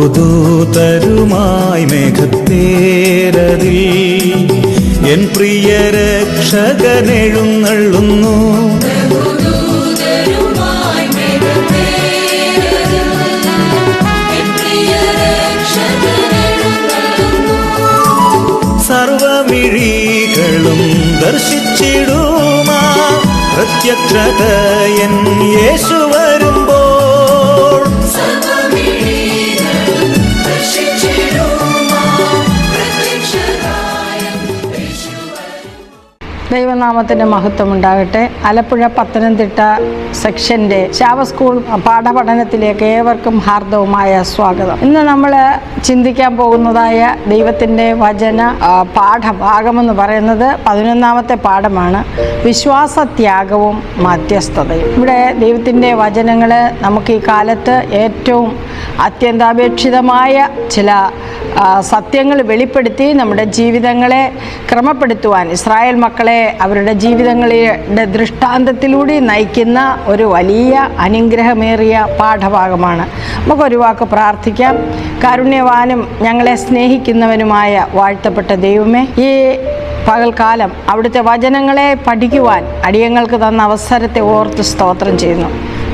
ബഹുദൂതരുമായി മേഘത്തേരതിൽ N പ്രിയ രക്ഷകനെഴുന്നള്ളുന്നു. സർവമിഴികളും ദർശിച്ചിടുമാ പ്രത്യക്ഷത N യേശു വരുമ്പോൾ. ദൈവനാമത്തിൻ്റെ മഹത്വമുണ്ടാകട്ടെ. Alappuzha Pathanamthitta സെക്ഷൻ്റെ ശാവ school പാഠപഠനത്തിലേക്ക് ഏവർക്കും ഹാർദവുമായ സ്വാഗതം. ഇന്ന് നമ്മൾ ചിന്തിക്കാൻ പോകുന്നതായ ദൈവത്തിൻ്റെ വചന പാഠഭാഗമെന്ന് പറയുന്നത് 11ാമത്തെ പാഠമാണ്, വിശ്വാസത്യാഗവും മധ്യസ്ഥതയും. ഇവിടെ ദൈവത്തിൻ്റെ വചനങ്ങൾ നമുക്ക് ഈ കാലത്ത് ഏറ്റവും അത്യന്താപേക്ഷിതമായ ചില സത്യങ്ങൾ വെളിപ്പെടുത്തി നമ്മുടെ ജീവിതങ്ങളെ ക്രമപ്പെടുത്തുവാൻ, ഇസ്രായേൽ മക്കളെ അവരുടെ ജീവിതങ്ങളുടെ ദൃഷ്ടാന്തത്തിലൂടെ നയിക്കുന്ന ഒരു വലിയ അനുഗ്രഹമേറിയ പാഠഭാഗമാണ്. നമുക്കൊരു വാക്ക് പ്രാർത്ഥിക്കാം. കാരുണ്യവാനും ഞങ്ങളെ സ്നേഹിക്കുന്നവനുമായ വാഴ്ത്തപ്പെട്ട ദൈവമേ, ഈ പകൽക്കാലം അവിടുത്തെ വചനങ്ങളെ പഠിക്കുവാൻ അടിയങ്ങൾക്ക് തന്ന അവസരത്തെ ഓർത്ത് സ്തോത്രം ചെയ്യുന്നു.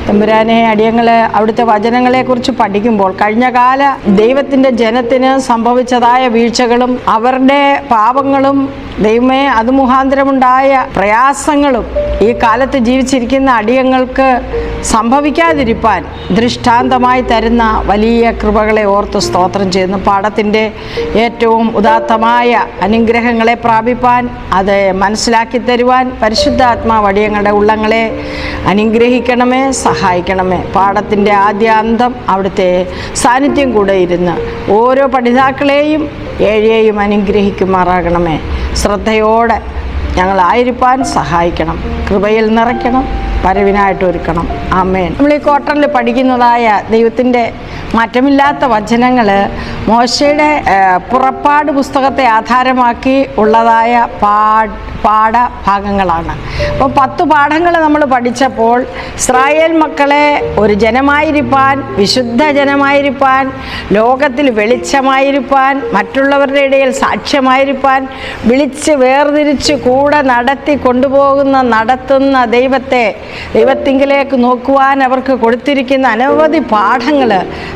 തമ്പുരാനെ, അടിയങ്ങൾ അവിടുത്തെ വചനങ്ങളെക്കുറിച്ച് പഠിക്കുമ്പോൾ കഴിഞ്ഞകാല ദൈവത്തിൻ്റെ ജനത്തിന് സംഭവിച്ചതായ വീഴ്ചകളും അവരുടെ പാപങ്ങളും ദൈവമേ അത് മുഖാന്തരമുണ്ടായ പ്രയാസങ്ങളും ഈ കാലത്ത് ജീവിച്ചിരിക്കുന്ന അടിയങ്ങൾക്ക് സംഭവിക്കാതിരിപ്പാൻ ദൃഷ്ടാന്തമായി തരുന്ന വലിയ കൃപകളെ ഓർത്ത് സ്തോത്രം ചെയ്യുന്നു. പാഠത്തിൻ്റെ ഏറ്റവും ഉദാത്തമായ അനുഗ്രഹങ്ങളെ പ്രാപിപ്പാൻ, അത് മനസ്സിലാക്കി തരുവാൻ പരിശുദ്ധാത്മാവ് അടിയങ്ങളുടെ ഉള്ളങ്ങളെ അനുഗ്രഹിക്കണമേ, സഹായിക്കണമേ. പാഠത്തിൻ്റെ ആദ്യാന്തം അവിടുത്തെ സാന്നിധ്യം കൂടെ ഇരുന്ന് ഓരോ പഠിതാക്കളെയും ഏഴെയും അനുഗ്രഹിക്കുമാറാകണമേ. ശ്രദ്ധയോടെ ഞങ്ങളായിരിക്കാൻ സഹായിക്കണം, കൃപയിൽ നിറയ്ക്കണം, വരവിനായിട്ടൊരുക്കണം. ആമേൻ. നമ്മൾ ഈ ക്വാർട്ടറിൽ പഠിക്കുന്നതായ ദൈവത്തിൻ്റെ മാറ്റമില്ലാത്ത വചനങ്ങൾ മോശയുടെ പുറപ്പാട് പുസ്തകത്തെ ആധാരമാക്കി ഉള്ളതായ പാഠഭാഗങ്ങളാണ്. അപ്പോൾ 10 പാഠങ്ങൾ നമ്മൾ പഠിച്ചപ്പോൾ ഇസ്രായേൽ മക്കളെ ഒരു ജനമായിരിക്കാൻ, വിശുദ്ധ ജനമായിരിക്കാൻ, ലോകത്തിൽ വെളിച്ചമായിരിക്കാൻ, മറ്റുള്ളവരുടെ ഇടയിൽ സാക്ഷ്യമായിരിക്കാൻ, വിളിച്ച് വേർതിരിച്ച് കൂടെ നടത്തി നടത്തുന്ന ദൈവത്തിങ്കിലേക്ക് നോക്കുവാൻ അവർക്ക് കൊടുത്തിരിക്കുന്ന അനവധി പാഠങ്ങൾ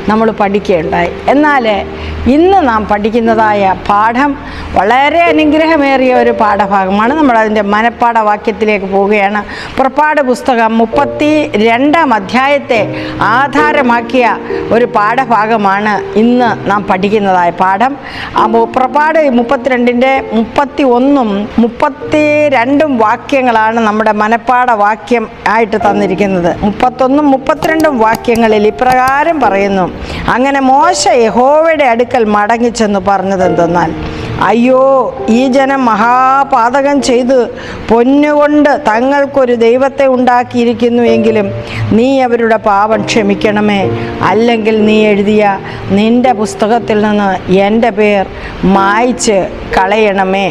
നമ്മൾ പഠിക്കുകയുണ്ടായി. എന്നാൽ ഇന്ന് നാം പഠിക്കുന്നതായ പാഠം വളരെ അനുഗ്രഹമേറിയ ഒരു പാഠഭാഗമാണ്. നമ്മളതിൻ്റെ മനപ്പാഠവാക്യത്തിലേക്ക് പോവുകയാണ്. പുറപ്പാട് പുസ്തകം 32-ാം അധ്യായത്തെ ആധാരമാക്കിയ ഒരു പാഠഭാഗമാണ് ഇന്ന് നാം പഠിക്കുന്നതായ പാഠം. പുറപ്പാട് 32-ന്റെ 31-ഉം 32-ഉം വാക്യങ്ങളാണ് നമ്മുടെ മനപ്പാഠവാക്യം ആയിട്ട് തന്നിരിക്കുന്നത്. 31-ഉം 32-ഉം വാക്യങ്ങളിൽ ഇപ്രകാരം പറയുന്നു: അങ്ങനെ മോശ യഹോവയുടെ അടുക്കൽ മടങ്ങിച്ചെന്ന് പറഞ്ഞതെന്തെന്നാൽ, അയ്യോ, ഈ ജനം മഹാപാതകം ചെയ്ത് പൊന്നുകൊണ്ട് തങ്ങൾക്കൊരു ദൈവത്തെ ഉണ്ടാക്കിയിരിക്കുന്നു എങ്കിലും നീ അവരുടെ പാപം ക്ഷമിക്കണമേ, അല്ലെങ്കിൽ നീ എഴുതിയ നിന്റെ പുസ്തകത്തിൽ നിന്ന് എൻ്റെ പേർ മായ്ച്ച് കളയണമേ.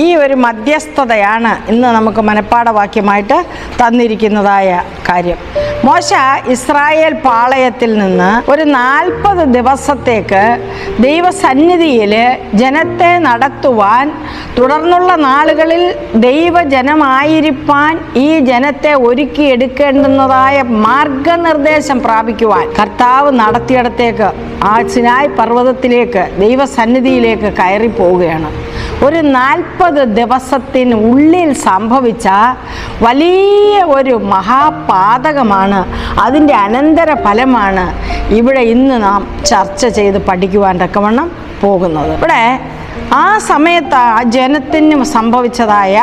ഈ ഒരു മധ്യസ്ഥതയാണ് ഇന്ന് നമുക്ക് മനപ്പാഠവാക്യമായിട്ട് തന്നിരിക്കുന്നതായ കാര്യം. മോശ ഇസ്രായേൽ പാളയത്തിൽ നിന്ന് ഒരു 40 ദിവസത്തേക്ക് ദൈവസന്നിധിയിൽ ജനത്തെ നടത്തുവാൻ, തുടർന്നുള്ള നാളുകളിൽ ദൈവജനമായിരിക്കാൻ ഈ ജനത്തെ ഒരുക്കിയെടുക്കേണ്ടുന്നതായ മാർഗനിർദ്ദേശം പ്രാപിക്കുവാൻ കർത്താവ് നടത്തിയിടത്തേക്ക്, ആ സിനായ് പർവ്വതത്തിലേക്ക്, ദൈവസന്നിധിയിലേക്ക് കയറി പോവുകയാണ്. ഒരു 40 ദിവസത്തിനുള്ളിൽ സംഭവിച്ച വലിയ ഒരു മഹാപാതകമാണ്, അതിൻ്റെ അനന്തര ഫലമാണ് ഇവിടെ ഇന്ന് നാം ചർച്ച ചെയ്ത് പഠിക്കുവാൻ തക്കവണ്ണം പോകുന്നത്. ഇവിടെ ആ സമയത്ത് ആ ജനത്തിന് സംഭവിച്ചതായ,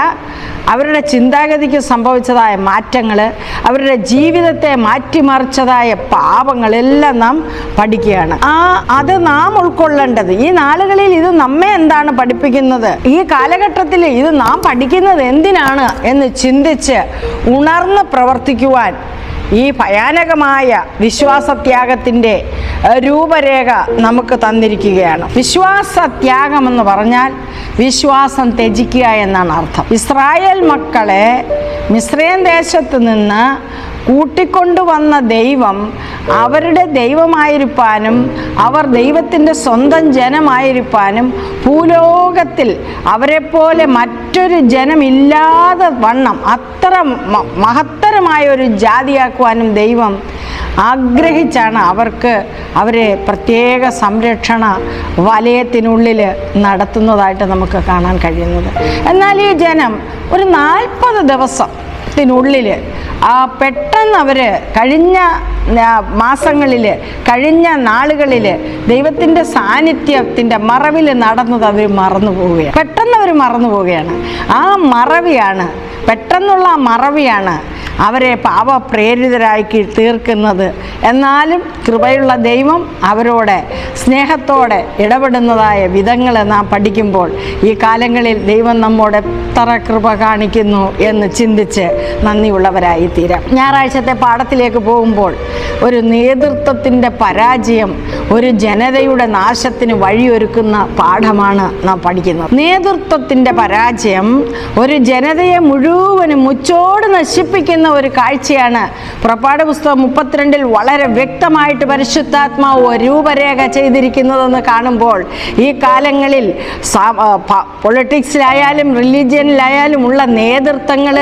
അവരുടെ ചിന്താഗതിക്ക് സംഭവിച്ചതായ മാറ്റങ്ങൾ, അവരുടെ ജീവിതത്തെ മാറ്റിമറിച്ചതായ പാപങ്ങളെല്ലാം നാം പഠിക്കുകയാണ്. അത് നാം ഉൾക്കൊള്ളേണ്ടത്. ഈ നാളുകളിൽ ഇത് നമ്മെ എന്താണ് പഠിപ്പിക്കുന്നത്, ഈ കാലഘട്ടത്തിൽ ഇത് നാം പഠിക്കുന്നത് എന്തിനാണ് എന്ന് ചിന്തിച്ച് ഉണർന്ന് പ്രവർത്തിക്കുവാൻ ഈ ഭയാനകമായ വിശ്വാസത്യാഗത്തിൻ്റെ രൂപരേഖ നമുക്ക് തന്നിരിക്കുകയാണ്. വിശ്വാസത്യാഗമെന്ന് പറഞ്ഞാൽ വിശ്വാസം ത്യജിക്കുക എന്നാണ് അർത്ഥം. ഇസ്രായേൽ മക്കളെ മിസ്രയീം ദേശത്ത് നിന്ന് കൂട്ടിക്കൊണ്ടുവന്ന ദൈവം അവരുടെ ദൈവമായിരിക്കാനും അവർ ദൈവത്തിൻ്റെ സ്വന്തം ജനമായിരിക്കാനും ഭൂലോകത്തിൽ അവരെപ്പോലെ മറ്റൊരു ജനമില്ലാതെ വണ്ണം അത്ര മഹത്തരമായ ഒരു ജാതിയാക്കുവാനും ദൈവം ആഗ്രഹിച്ചാണ് അവരെ പ്രത്യേക സംരക്ഷണ വലയത്തിനുള്ളിൽ നടത്തുന്നതായിട്ട് നമുക്ക് കാണാൻ കഴിയുന്നത്. എന്നാൽ ഈ ജനം ഒരു 40 ദിവസത്തിനുള്ളിൽ പെട്ടെന്ന് അവർ കഴിഞ്ഞ മാസങ്ങളിൽ കഴിഞ്ഞ നാളുകളിൽ ദൈവത്തിൻ്റെ സാന്നിധ്യത്തിൻ്റെ മറവിൽ നടന്നത് അവർ മറന്നു പോവുകയാണ്. പെട്ടെന്ന് അവർ മറന്നു പോവുകയാണ്. ആ മറവിയാണ്, പെട്ടെന്നുള്ള ആ മറവിയാണ് അവരെ പാപപ്രേരിതരാക്കി തീർക്കുന്നത്. എന്നാലും കൃപയുള്ള ദൈവം അവരോട് സ്നേഹത്തോടെ ഇടപെടുന്നതായ വിധങ്ങൾ നാം പഠിക്കുമ്പോൾ ഈ കാലങ്ങളിൽ ദൈവം നമ്മോട് എത്ര കൃപ കാണിക്കുന്നു എന്ന് ചിന്തിച്ച് നന്ദിയുള്ളവരായി തീരാം. ഞായറാഴ്ചത്തെ പാഠത്തിലേക്ക് പോകുമ്പോൾ ഒരു നേതൃത്വത്തിൻ്റെ പരാജയം ഒരു ജനതയുടെ നാശത്തിന് വഴിയൊരുക്കുന്ന പാഠമാണ് നാം പഠിക്കുന്നത്. നേതൃത്വത്തിൻ്റെ പരാജയം ഒരു ജനതയെ മുഴുവനും മുച്ചോട് നശിപ്പിക്കുന്ന ഒരു കാഴ്ചയാണ് പുറപ്പാട് പുസ്തകം 32 വളരെ വ്യക്തമായിട്ട് പരിശുദ്ധാത്മാവ് രൂപരേഖ ചെയ്തിരിക്കുന്നതെന്ന് കാണുമ്പോൾ ഈ കാലങ്ങളിൽ പൊളിറ്റിക്സിലായാലും റിലീജിയനിലായാലും ഉള്ള നേതൃത്വങ്ങൾ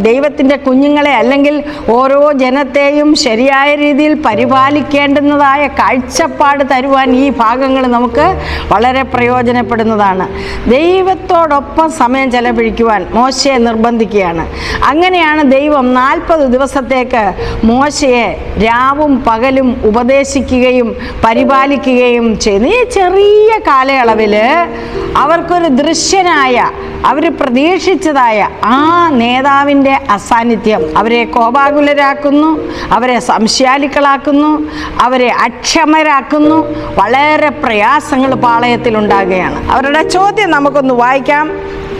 ദൈവത്തിൻ്റെ കുഞ്ഞുങ്ങളെ അല്ലെങ്കിൽ ഓരോ ജനത്തെയും ശരിയായ രീതിയിൽ പരിപാലിക്കേണ്ടുന്നതായ കാഴ്ചപ്പാട് തരുവാൻ ഈ ഭാഗങ്ങൾ നമുക്ക് വളരെ പ്രയോജനപ്പെടുന്നതാണ്. ദൈവത്തോടൊപ്പം സമയം ചെലവഴിക്കുവാൻ മോശയെ നിർബന്ധിക്കുകയാണ്. അങ്ങനെയാണ് ദൈവം 40 ദിവസത്തേക്ക് മോശയെ രാവും പകലും ഉപദേശിക്കുകയും പരിപാലിക്കുകയും ചെയ്യുന്നു. ഈ ചെറിയ കാലയളവിൽ അവർക്കൊരു ദൃശ്യനായ, അവർ പ്രതീക്ഷിച്ചതായ ആ നേതാവിൻ്റെ അസാന്നിധ്യം അവരെ കോപാകുലരാക്കുന്നു, അവരെ സംശയാലുക്കളാക്കുന്നു, അവരെ അക്ഷമരാക്കുന്നു. വളരെ പ്രയാസങ്ങൾ പാളയത്തിലുണ്ടാകുകയാണ്. അവരുടെ ചോദ്യം നമുക്കൊന്ന് വായിക്കാം.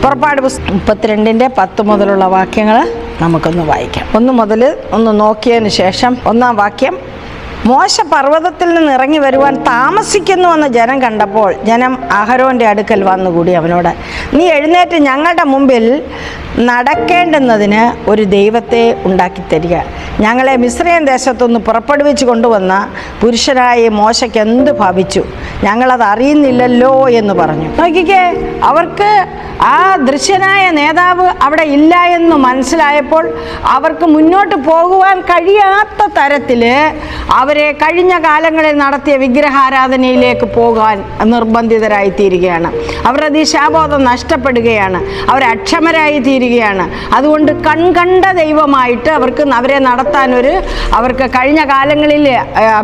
പുറപ്പാട് പുസ്തകം 32 10 മുതലുള്ള വാക്യങ്ങൾ നമുക്കൊന്ന് വായിക്കാം. 1 മുതൽ ഒന്ന് നോക്കിയതിന് ശേഷം 1-ാം വാക്യം: മോശ പർവ്വതത്തിൽ നിന്ന് ഇറങ്ങി വരുവാൻ താമസിക്കുന്നുവെന്ന് ജനം കണ്ടപ്പോൾ ജനം അഹരോൻ്റെ അടുക്കൽ വന്നുകൂടി അവനോട്, നീ എഴുന്നേറ്റ് ഞങ്ങളുടെ മുമ്പിൽ നടക്കേണ്ടുന്നതിന് ഒരു ദൈവത്തെ ഉണ്ടാക്കിത്തരിക. ഞങ്ങളെ മിസ്രയീം ദേശത്തുനിന്ന് പുറപ്പെടുവിച്ച് കൊണ്ടുവന്ന പുരുഷനായ മോശയ്ക്ക് എന്ത് ഭവിച്ചു, ഞങ്ങളത് അറിയുന്നില്ലല്ലോ എന്ന് പറഞ്ഞു. നോക്കിക്കേ, അവർക്ക് ആ ദൃശ്യനായ നേതാവ് അവിടെ ഇല്ല എന്ന് മനസ്സിലായപ്പോൾ അവർക്ക് മുന്നോട്ട് പോകുവാൻ കഴിയാത്ത തരത്തിൽ അവരെ കഴിഞ്ഞ കാലങ്ങളിൽ നടത്തിയ വിഗ്രഹാരാധനയിലേക്ക് പോകാൻ നിർബന്ധിതരായിത്തീരുകയാണ്. അവരുടെ ദിശാബോധം നഷ്ടപ്പെടുകയാണ്. അവർ അക്ഷമരായി തീരുകയാണ്. അതുകൊണ്ട് കൺകണ്ട ദൈവമായിട്ട് അവരെ അവർക്ക് കഴിഞ്ഞ കാലങ്ങളിൽ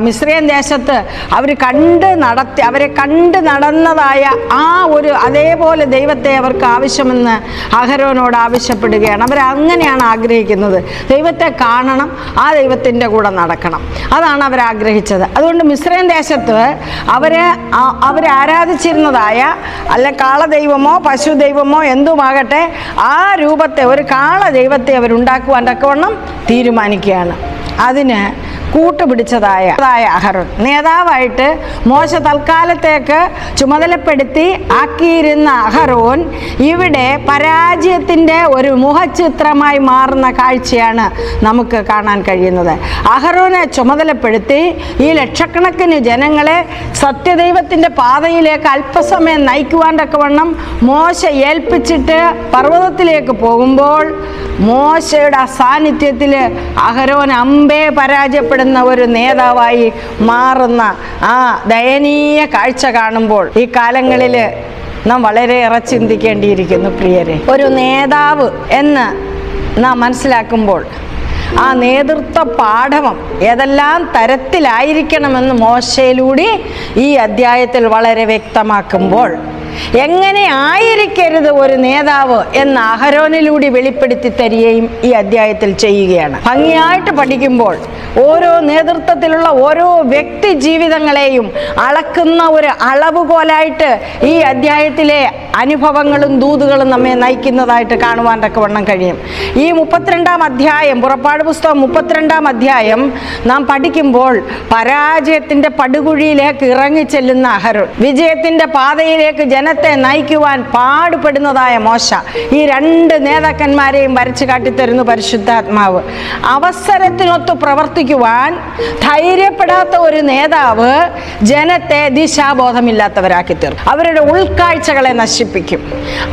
മിസ്രയീം ദേശത്ത് അവരെ കണ്ട് നടന്നതായ ആ ഒരു അതേപോലെ ദൈവത്തെ അവർക്ക് ആവശ്യമെന്ന് അഹരോനോട് ആവശ്യപ്പെടുകയാണ്. അവരങ്ങനെയാണ് ആഗ്രഹിക്കുന്നത്. ദൈവത്തെ കാണണം, ആ ദൈവത്തിൻ്റെ കൂടെ നടക്കണം. അതാണ് അവരാഗ്രഹിച്ചത്. അതുകൊണ്ട് മിസ്രയീം ദേശത്ത് അവരാരാധിച്ചിരുന്നതായ കാളദൈവമോ പശു ദൈവമോ എന്തുമാകട്ടെ, ആ രൂപത്തെ ഒരു കാളദൈവത്തെ അവരുണ്ടാക്കുവാൻ തക്കവണ്ണം തീരുമാനിക്കുകയാണ്. അതിന് കൂട്ടുപിടിച്ചതായ അഹരോൻ നേതാവായിട്ട് മോശ തൽക്കാലത്തേക്ക് ചുമതലപ്പെടുത്തി ആക്കിയിരുന്ന അഹരോൻ ഇവിടെ പരാജയത്തിൻ്റെ ഒരു മുഖചിത്രമായി മാറുന്ന കാഴ്ചയാണ് നമുക്ക് കാണാൻ കഴിയുന്നത്. അഹരോനെ ചുമതലപ്പെടുത്തി ഈ ലക്ഷക്കണക്കിന് ജനങ്ങളെ സത്യദൈവത്തിൻ്റെ പാതയിലേക്ക് അല്പസമയം നയിക്കുവാൻ തക്കവണ്ണം മോശ ഏൽപ്പിച്ചിട്ട് പർവ്വതത്തിലേക്ക് പോകുമ്പോൾ മോശയുടെ അസാന്നിധ്യത്തിൽ അഹരോൻ അമ്പേ പരാജയപ്പെടുന്ന ഒരു നേതാവായി മാറുന്ന ആ ദയനീയ കാഴ്ച കാണുമ്പോൾ ഈ കാലങ്ങളിൽ നാം വളരെയേറെ ചിന്തിക്കേണ്ടിയിരിക്കുന്നു പ്രിയരെ. ഒരു നേതാവ് എന്ന് നാം മനസ്സിലാക്കുമ്പോൾ ആ നേതൃത്വ പാഠവം ഏതെല്ലാം തരത്തിലായിരിക്കണമെന്ന് മോശയിലൂടെ ഈ അധ്യായത്തിൽ വളരെ വ്യക്തമാക്കുമ്പോൾ എങ്ങനെ ആയിരിക്കരുത് ഒരു നേതാവ് എന്ന് അഹരോനിലൂടെ വെളിപ്പെടുത്തി തരികയും ഈ അധ്യായത്തിൽ ചെയ്യുകയാണ്. ഭംഗിയായിട്ട് പഠിക്കുമ്പോൾ ഓരോ നേതൃത്വത്തിലുള്ള ഓരോ വ്യക്തി ജീവിതങ്ങളെയും അളക്കുന്ന ഒരു അളവുകോലായിട്ട് ഈ അധ്യായത്തിലെ അനുഭവങ്ങളും ദൂതുകളും നമ്മെ നയിക്കുന്നതായിട്ട് കാണുവാൻ തക്കവണ്ണം കഴിയും. ഈ 32-ാം അധ്യായം, പുറപ്പാട് പുസ്തകം 32-ാം അധ്യായം നാം പഠിക്കുമ്പോൾ പരാജയത്തിൻ്റെ പടുകുഴിയിലേക്ക് ഇറങ്ങിച്ചെല്ലുന്ന അഹരോൻ, വിജയത്തിൻ്റെ പാതയിലേക്ക് ജനം ജനത്തെ നയിക്കുവാൻ പാടുപെടുന്നതായ മോശ. ഈ രണ്ട് നേതാക്കന്മാരെയും വരച്ചു കാട്ടിത്തരുന്നു പരിശുദ്ധാത്മാവ്. അവസരത്തിനൊത്ത് പ്രവർത്തിക്കുവാൻ ധൈര്യപ്പെടാത്ത ഒരു നേതാവ് ജനത്തെ ദിശാബോധമില്ലാത്തവരാക്കി തീർക്കും. അവരുടെ ഉൾക്കാഴ്ചകളെ നശിപ്പിക്കും.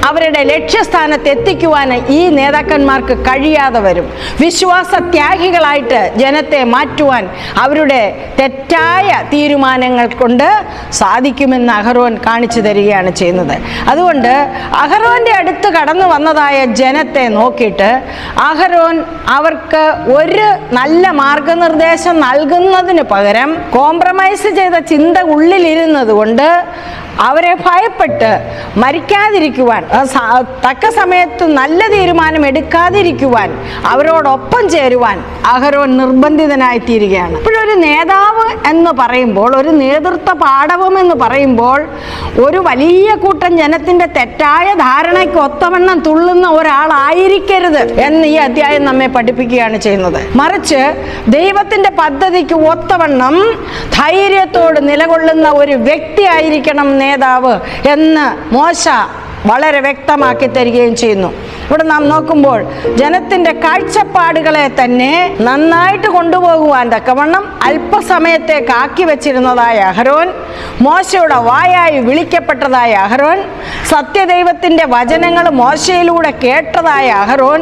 അവരുടെ ലക്ഷ്യസ്ഥാനത്ത് എത്തിക്കുവാൻ ഈ നേതാക്കന്മാർക്ക് കഴിയാതെ വരും. വിശ്വാസത്യാഗികളായിട്ട് ജനത്തെ മാറ്റുവാൻ അവരുടെ തെറ്റായ തീരുമാനങ്ങൾ കൊണ്ട് സാധിക്കുമെന്ന് അഹരോൻ കാണിച്ചു തരികയാണ് ചെയ്യുന്നത്. അതുകൊണ്ട് അഹരോന്റെ അടുത്ത് കടന്നു വന്നതായ ജനത്തെ നോക്കിയിട്ട് അഹരോൻ അവർക്ക് ഒരു നല്ല മാർഗനിർദ്ദേശം നൽകുന്നതിന് പകരം കോംപ്രമൈസ് ചെയ്ത ചിന്ത ഉള്ളിലിരുന്നത് കൊണ്ട് അവരെ ഭയപ്പെട്ട് മരിക്കാതിരിക്കുവാൻ, തക്ക സമയത്ത് നല്ല തീരുമാനം എടുക്കാതിരിക്കുവാൻ, അവരോടൊപ്പം ചേരുവാൻ അഹരോൻ നിർബന്ധിതനായി തീരുകയാണ്. ഇപ്പോഴൊരു നേതാവ് എന്ന് പറയുമ്പോൾ, ഒരു നേതൃത്വ പാടവം എന്ന് പറയുമ്പോൾ, ഒരു വലിയ കൂട്ടം ജനത്തിൻ്റെ തെറ്റായ ധാരണയ്ക്ക് ഒത്തവണ്ണം തുള്ളുന്ന ഒരാളായിരിക്കരുത് എന്ന് ഈ അധ്യായം നമ്മെ പഠിപ്പിക്കുകയാണ് ചെയ്യുന്നത്. മറിച്ച് ദൈവത്തിൻ്റെ പദ്ധതിക്ക് ഒത്തവണ്ണം ധൈര്യത്തോട് നിലകൊള്ളുന്ന ഒരു വ്യക്തി ആയിരിക്കണം നേതാവ് എന്ന് മോശ വളരെ വ്യക്തമാക്കി തരികയും ചെയ്യുന്നു. ഇവിടെ നാം നോക്കുമ്പോൾ ജനത്തിൻ്റെ കാഴ്ചപ്പാടുകളെ തന്നെ നന്നായിട്ട് കൊണ്ടുപോകുവാൻ തക്കവണ്ണം അല്പസമയത്തേക്ക് ആക്കി വെച്ചിരുന്നതായ അഹരോൻ, മോശയുടെ വായായി വിളിക്കപ്പെട്ടതായ അഹരോൻ, സത്യദൈവത്തിൻ്റെ വചനങ്ങൾ മോശയിലൂടെ കേട്ടതായ അഹരോൻ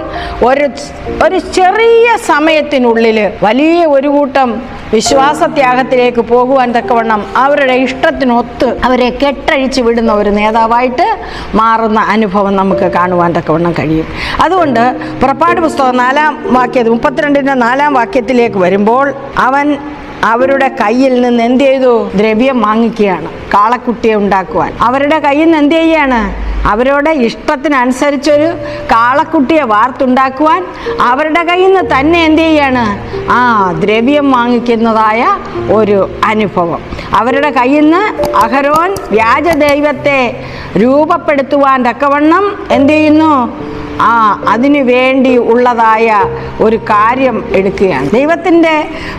ഒരു ചെറിയ സമയത്തിനുള്ളിൽ വലിയ ഒരു കൂട്ടം വിശ്വാസത്യാഗത്തിലേക്ക് പോകുവാൻ തക്കവണ്ണം അവരുടെ ഇഷ്ടത്തിനൊത്ത് അവരെ കെട്ടഴിച്ച് വിടുന്ന ഒരു നേതാവായിട്ട് മാറുന്ന അനുഭവം നമുക്ക് കാണുവാൻ തക്കവണ്ണം കഴിയും. അതുകൊണ്ട് പുറപ്പാട് പുസ്തകം 4-ാം വാക്യം 32-ന്റെ 4-ാം വാക്യത്തിലേക്ക് വരുമ്പോൾ അവൻ അവരുടെ കയ്യിൽ നിന്ന് എന്ത് ചെയ്തു? ദ്രവ്യം വാങ്ങിക്കുകയാണ് കാളക്കുട്ടിയെ ഉണ്ടാക്കുവാൻ. അവരുടെ കയ്യിൽ നിന്ന് എന്ത് ചെയ്യുകയാണ്? അവരുടെ ഇഷ്ടത്തിനനുസരിച്ചൊരു കാളക്കുട്ടിയെ വാർത്തുണ്ടാക്കുവാൻ അവരുടെ കയ്യിൽ നിന്ന് തന്നെ എന്ത് ചെയ്യാണ്? ദ്രവ്യം വാങ്ങിക്കുന്നതായ ഒരു അനുഭവം. അവരുടെ കയ്യിൽ നിന്ന് അഹരോൻ വ്യാജദൈവത്തെ രൂപപ്പെടുത്തുവാൻ തക്കവണ്ണം എന്ത് ചെയ്യുന്നു? അതിനു വേണ്ടി ഉള്ളതായ ഒരു കാര്യം എടുക്കുകയാണ്. ദൈവത്തിൻ്റെ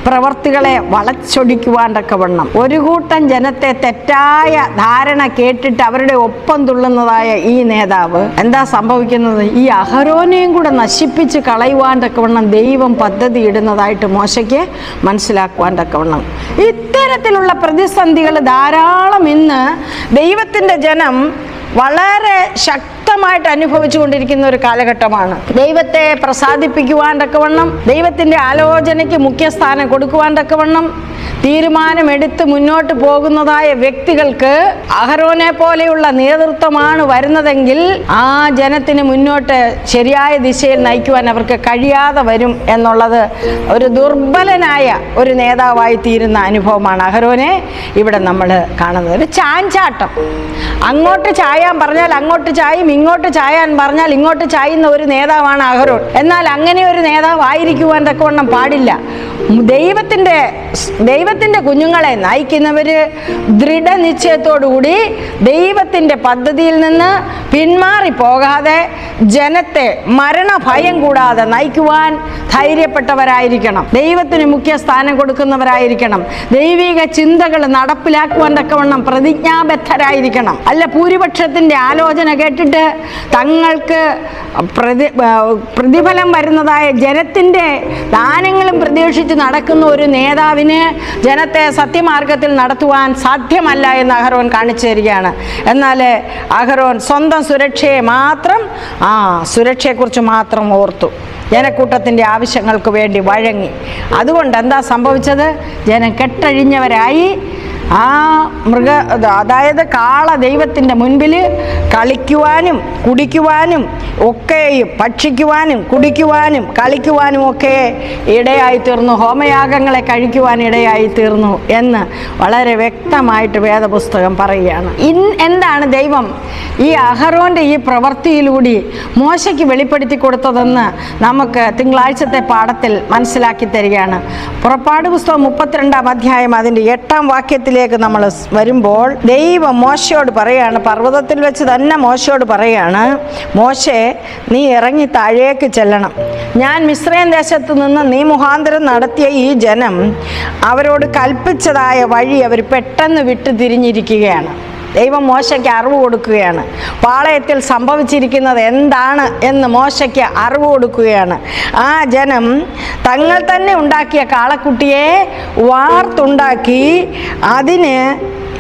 പ്രവർത്തികളെ വളച്ചൊടിക്കുവാൻ തക്കവണ്ണം ഒരു കൂട്ടം ജനത്തെ തെറ്റായ ധാരണ കേട്ടിട്ട് അവരുടെ ഒപ്പം തുള്ളുന്നതായ ഈ നേതാവ് എന്താ സംഭവിക്കുന്നത്? ഈ അഹരോനെയും കൂടെ നശിപ്പിച്ച് കളയുവാൻ തക്കവണ്ണം ദൈവം പദ്ധതി ഇടുന്നതായിട്ട് മോശയ്ക്ക് മനസ്സിലാക്കുവാൻ തക്കവണ്ണം. ഇത്തരത്തിലുള്ള പ്രതിസന്ധികൾ ധാരാളം ഇന്ന് ദൈവത്തിൻ്റെ ജനം വളരെ ശക്തമായിട്ട് അനുഭവിച്ചു കൊണ്ടിരിക്കുന്ന ഒരു കാലഘട്ടമാണ്. ദൈവത്തെ പ്രസാദിപ്പിക്കുവാൻ തക്കവണ്ണം, ദൈവത്തിൻ്റെ ആലോചനയ്ക്ക് മുഖ്യസ്ഥാനം കൊടുക്കുവാൻ തക്കവണ്ണം തീരുമാനമെടുത്ത് മുന്നോട്ട് പോകുന്നതായ വ്യക്തികൾക്ക് അഹരോനെ പോലെയുള്ള നേതൃത്വമാണ് വരുന്നതെങ്കിൽ ആ ജനത്തിന് മുന്നോട്ട് ശരിയായ ദിശയിൽ നയിക്കുവാൻ അവർക്ക് കഴിയാതെ വരും എന്നുള്ളത് ഒരു ദുർബലനായ ഒരു നേതാവായി തീരുന്ന അനുഭവമാണ് അഹരോനെ ഇവിടെ നമ്മൾ കാണുന്നത്. ഒരു ചാഞ്ചാട്ടം, അങ്ങോട്ട് ചായാൻ പറഞ്ഞാൽ അങ്ങോട്ട് ചായും, ഇങ്ങോട്ട് ചായാൻ പറഞ്ഞാൽ ഇങ്ങോട്ട് ചായുന്ന ഒരു നേതാവാണ് അഹരോൻ. എന്നാൽ അങ്ങനെ ഒരു നേതാവായിരിക്കുവാൻ തക്കവണ്ണം പാടില്ല. ദൈവത്തിൻ്റെ കുഞ്ഞുങ്ങളെ നയിക്കുന്നവര് ദൃഢനിശ്ചയത്തോടുകൂടി ദൈവത്തിൻ്റെ പദ്ധതിയിൽ നിന്ന് പിന്മാറിപ്പോകാതെ ജനത്തെ മരണഭയം കൂടാതെ നയിക്കുവാൻ ധൈര്യപ്പെട്ടവരായിരിക്കണം. ദൈവത്തിന് മുഖ്യ സ്ഥാനം കൊടുക്കുന്നവരായിരിക്കണം. ദൈവിക ചിന്തകൾ നടപ്പിലാക്കുവാൻ തക്കവണ്ണം പ്രതിജ്ഞാബദ്ധരായിരിക്കണം. അല്ല ഭൂരിപക്ഷത്തിൻ്റെ ആലോചന കേട്ടിട്ട് തങ്ങൾക്ക് പ്രതിഫലം വരുന്നതായ ജനത്തിൻ്റെ ദാനങ്ങളും പ്രതീക്ഷിച്ച് നടക്കുന്ന ഒരു നേതാവിന് ജനത്തെ സത്യമാർഗത്തിൽ നടത്തുവാൻ സാധ്യമല്ല എന്ന് അഹരോൻ കാണിച്ചു തരികയാണ്. എന്നാൽ അഹരോൻ സ്വന്തം സുരക്ഷയെക്കുറിച്ച് മാത്രം ഓർത്തു. ജനക്കൂട്ടത്തിൻ്റെ ആവശ്യങ്ങൾക്ക് വേണ്ടി വഴങ്ങി. അതുകൊണ്ട് എന്താ സംഭവിച്ചത്? ജനം കെട്ടഴിഞ്ഞവരായി അതായത് കാള ദൈവത്തിൻ്റെ മുൻപിൽ കളിക്കുവാനും കുടിക്കുവാനും ഒക്കെയും, ഭക്ഷിക്കുവാനും കുടിക്കുവാനും കളിക്കുവാനും ഒക്കെ ഇടയായി തീർന്നു. ഹോമയാഗങ്ങളെ കഴിക്കുവാൻ ഇടയായി തീർന്നു എന്ന് വളരെ വ്യക്തമായിട്ട് വേദപുസ്തകം പറയുകയാണ്. എന്താണ് ദൈവം ഈ അഹരോൻ്റെ ഈ പ്രവൃത്തിയിലൂടെ മോശയ്ക്ക് വെളിപ്പെടുത്തി കൊടുത്തതെന്ന് നമുക്ക് തിങ്കളാഴ്ചത്തെ പാഠത്തിൽ മനസ്സിലാക്കി തരികയാണ്. പുറപ്പാട് പുസ്തകം 32-ാം അധ്യായം അതിൻ്റെ 8-ാം വാക്യത്തിലേക്ക് നമ്മൾ വരുമ്പോൾ ദൈവം മോശയോട് പറയാണ്, പർവ്വതത്തിൽ വെച്ച് തന്നെ മോശയോട് പറയാണ്, മോശേ നീ ഇറങ്ങി താഴേക്ക് ചെല്ലണം. ഞാൻ മിസ്രയീം ദേശത്ത് നിന്ന് നീ മുഖാന്തരം നടത്തിയ ഈ ജനം അവരോട് കൽപ്പിച്ചതായ വഴി അവർ പെട്ടെന്ന് വിട്ടു തിരിഞ്ഞിരിക്കുകയാണ്. ദൈവം മോശയ്ക്ക് അറിവ് കൊടുക്കുകയാണ്. പാളയത്തിൽ സംഭവിച്ചിരിക്കുന്നത് എന്താണ് എന്ന് മോശയ്ക്ക് അറിവ് കൊടുക്കുകയാണ്. ആ ജനം തങ്ങൾ തന്നെ ഉണ്ടാക്കിയ കാളക്കുട്ടിയെ വാർത്തുണ്ടാക്കി അതിന്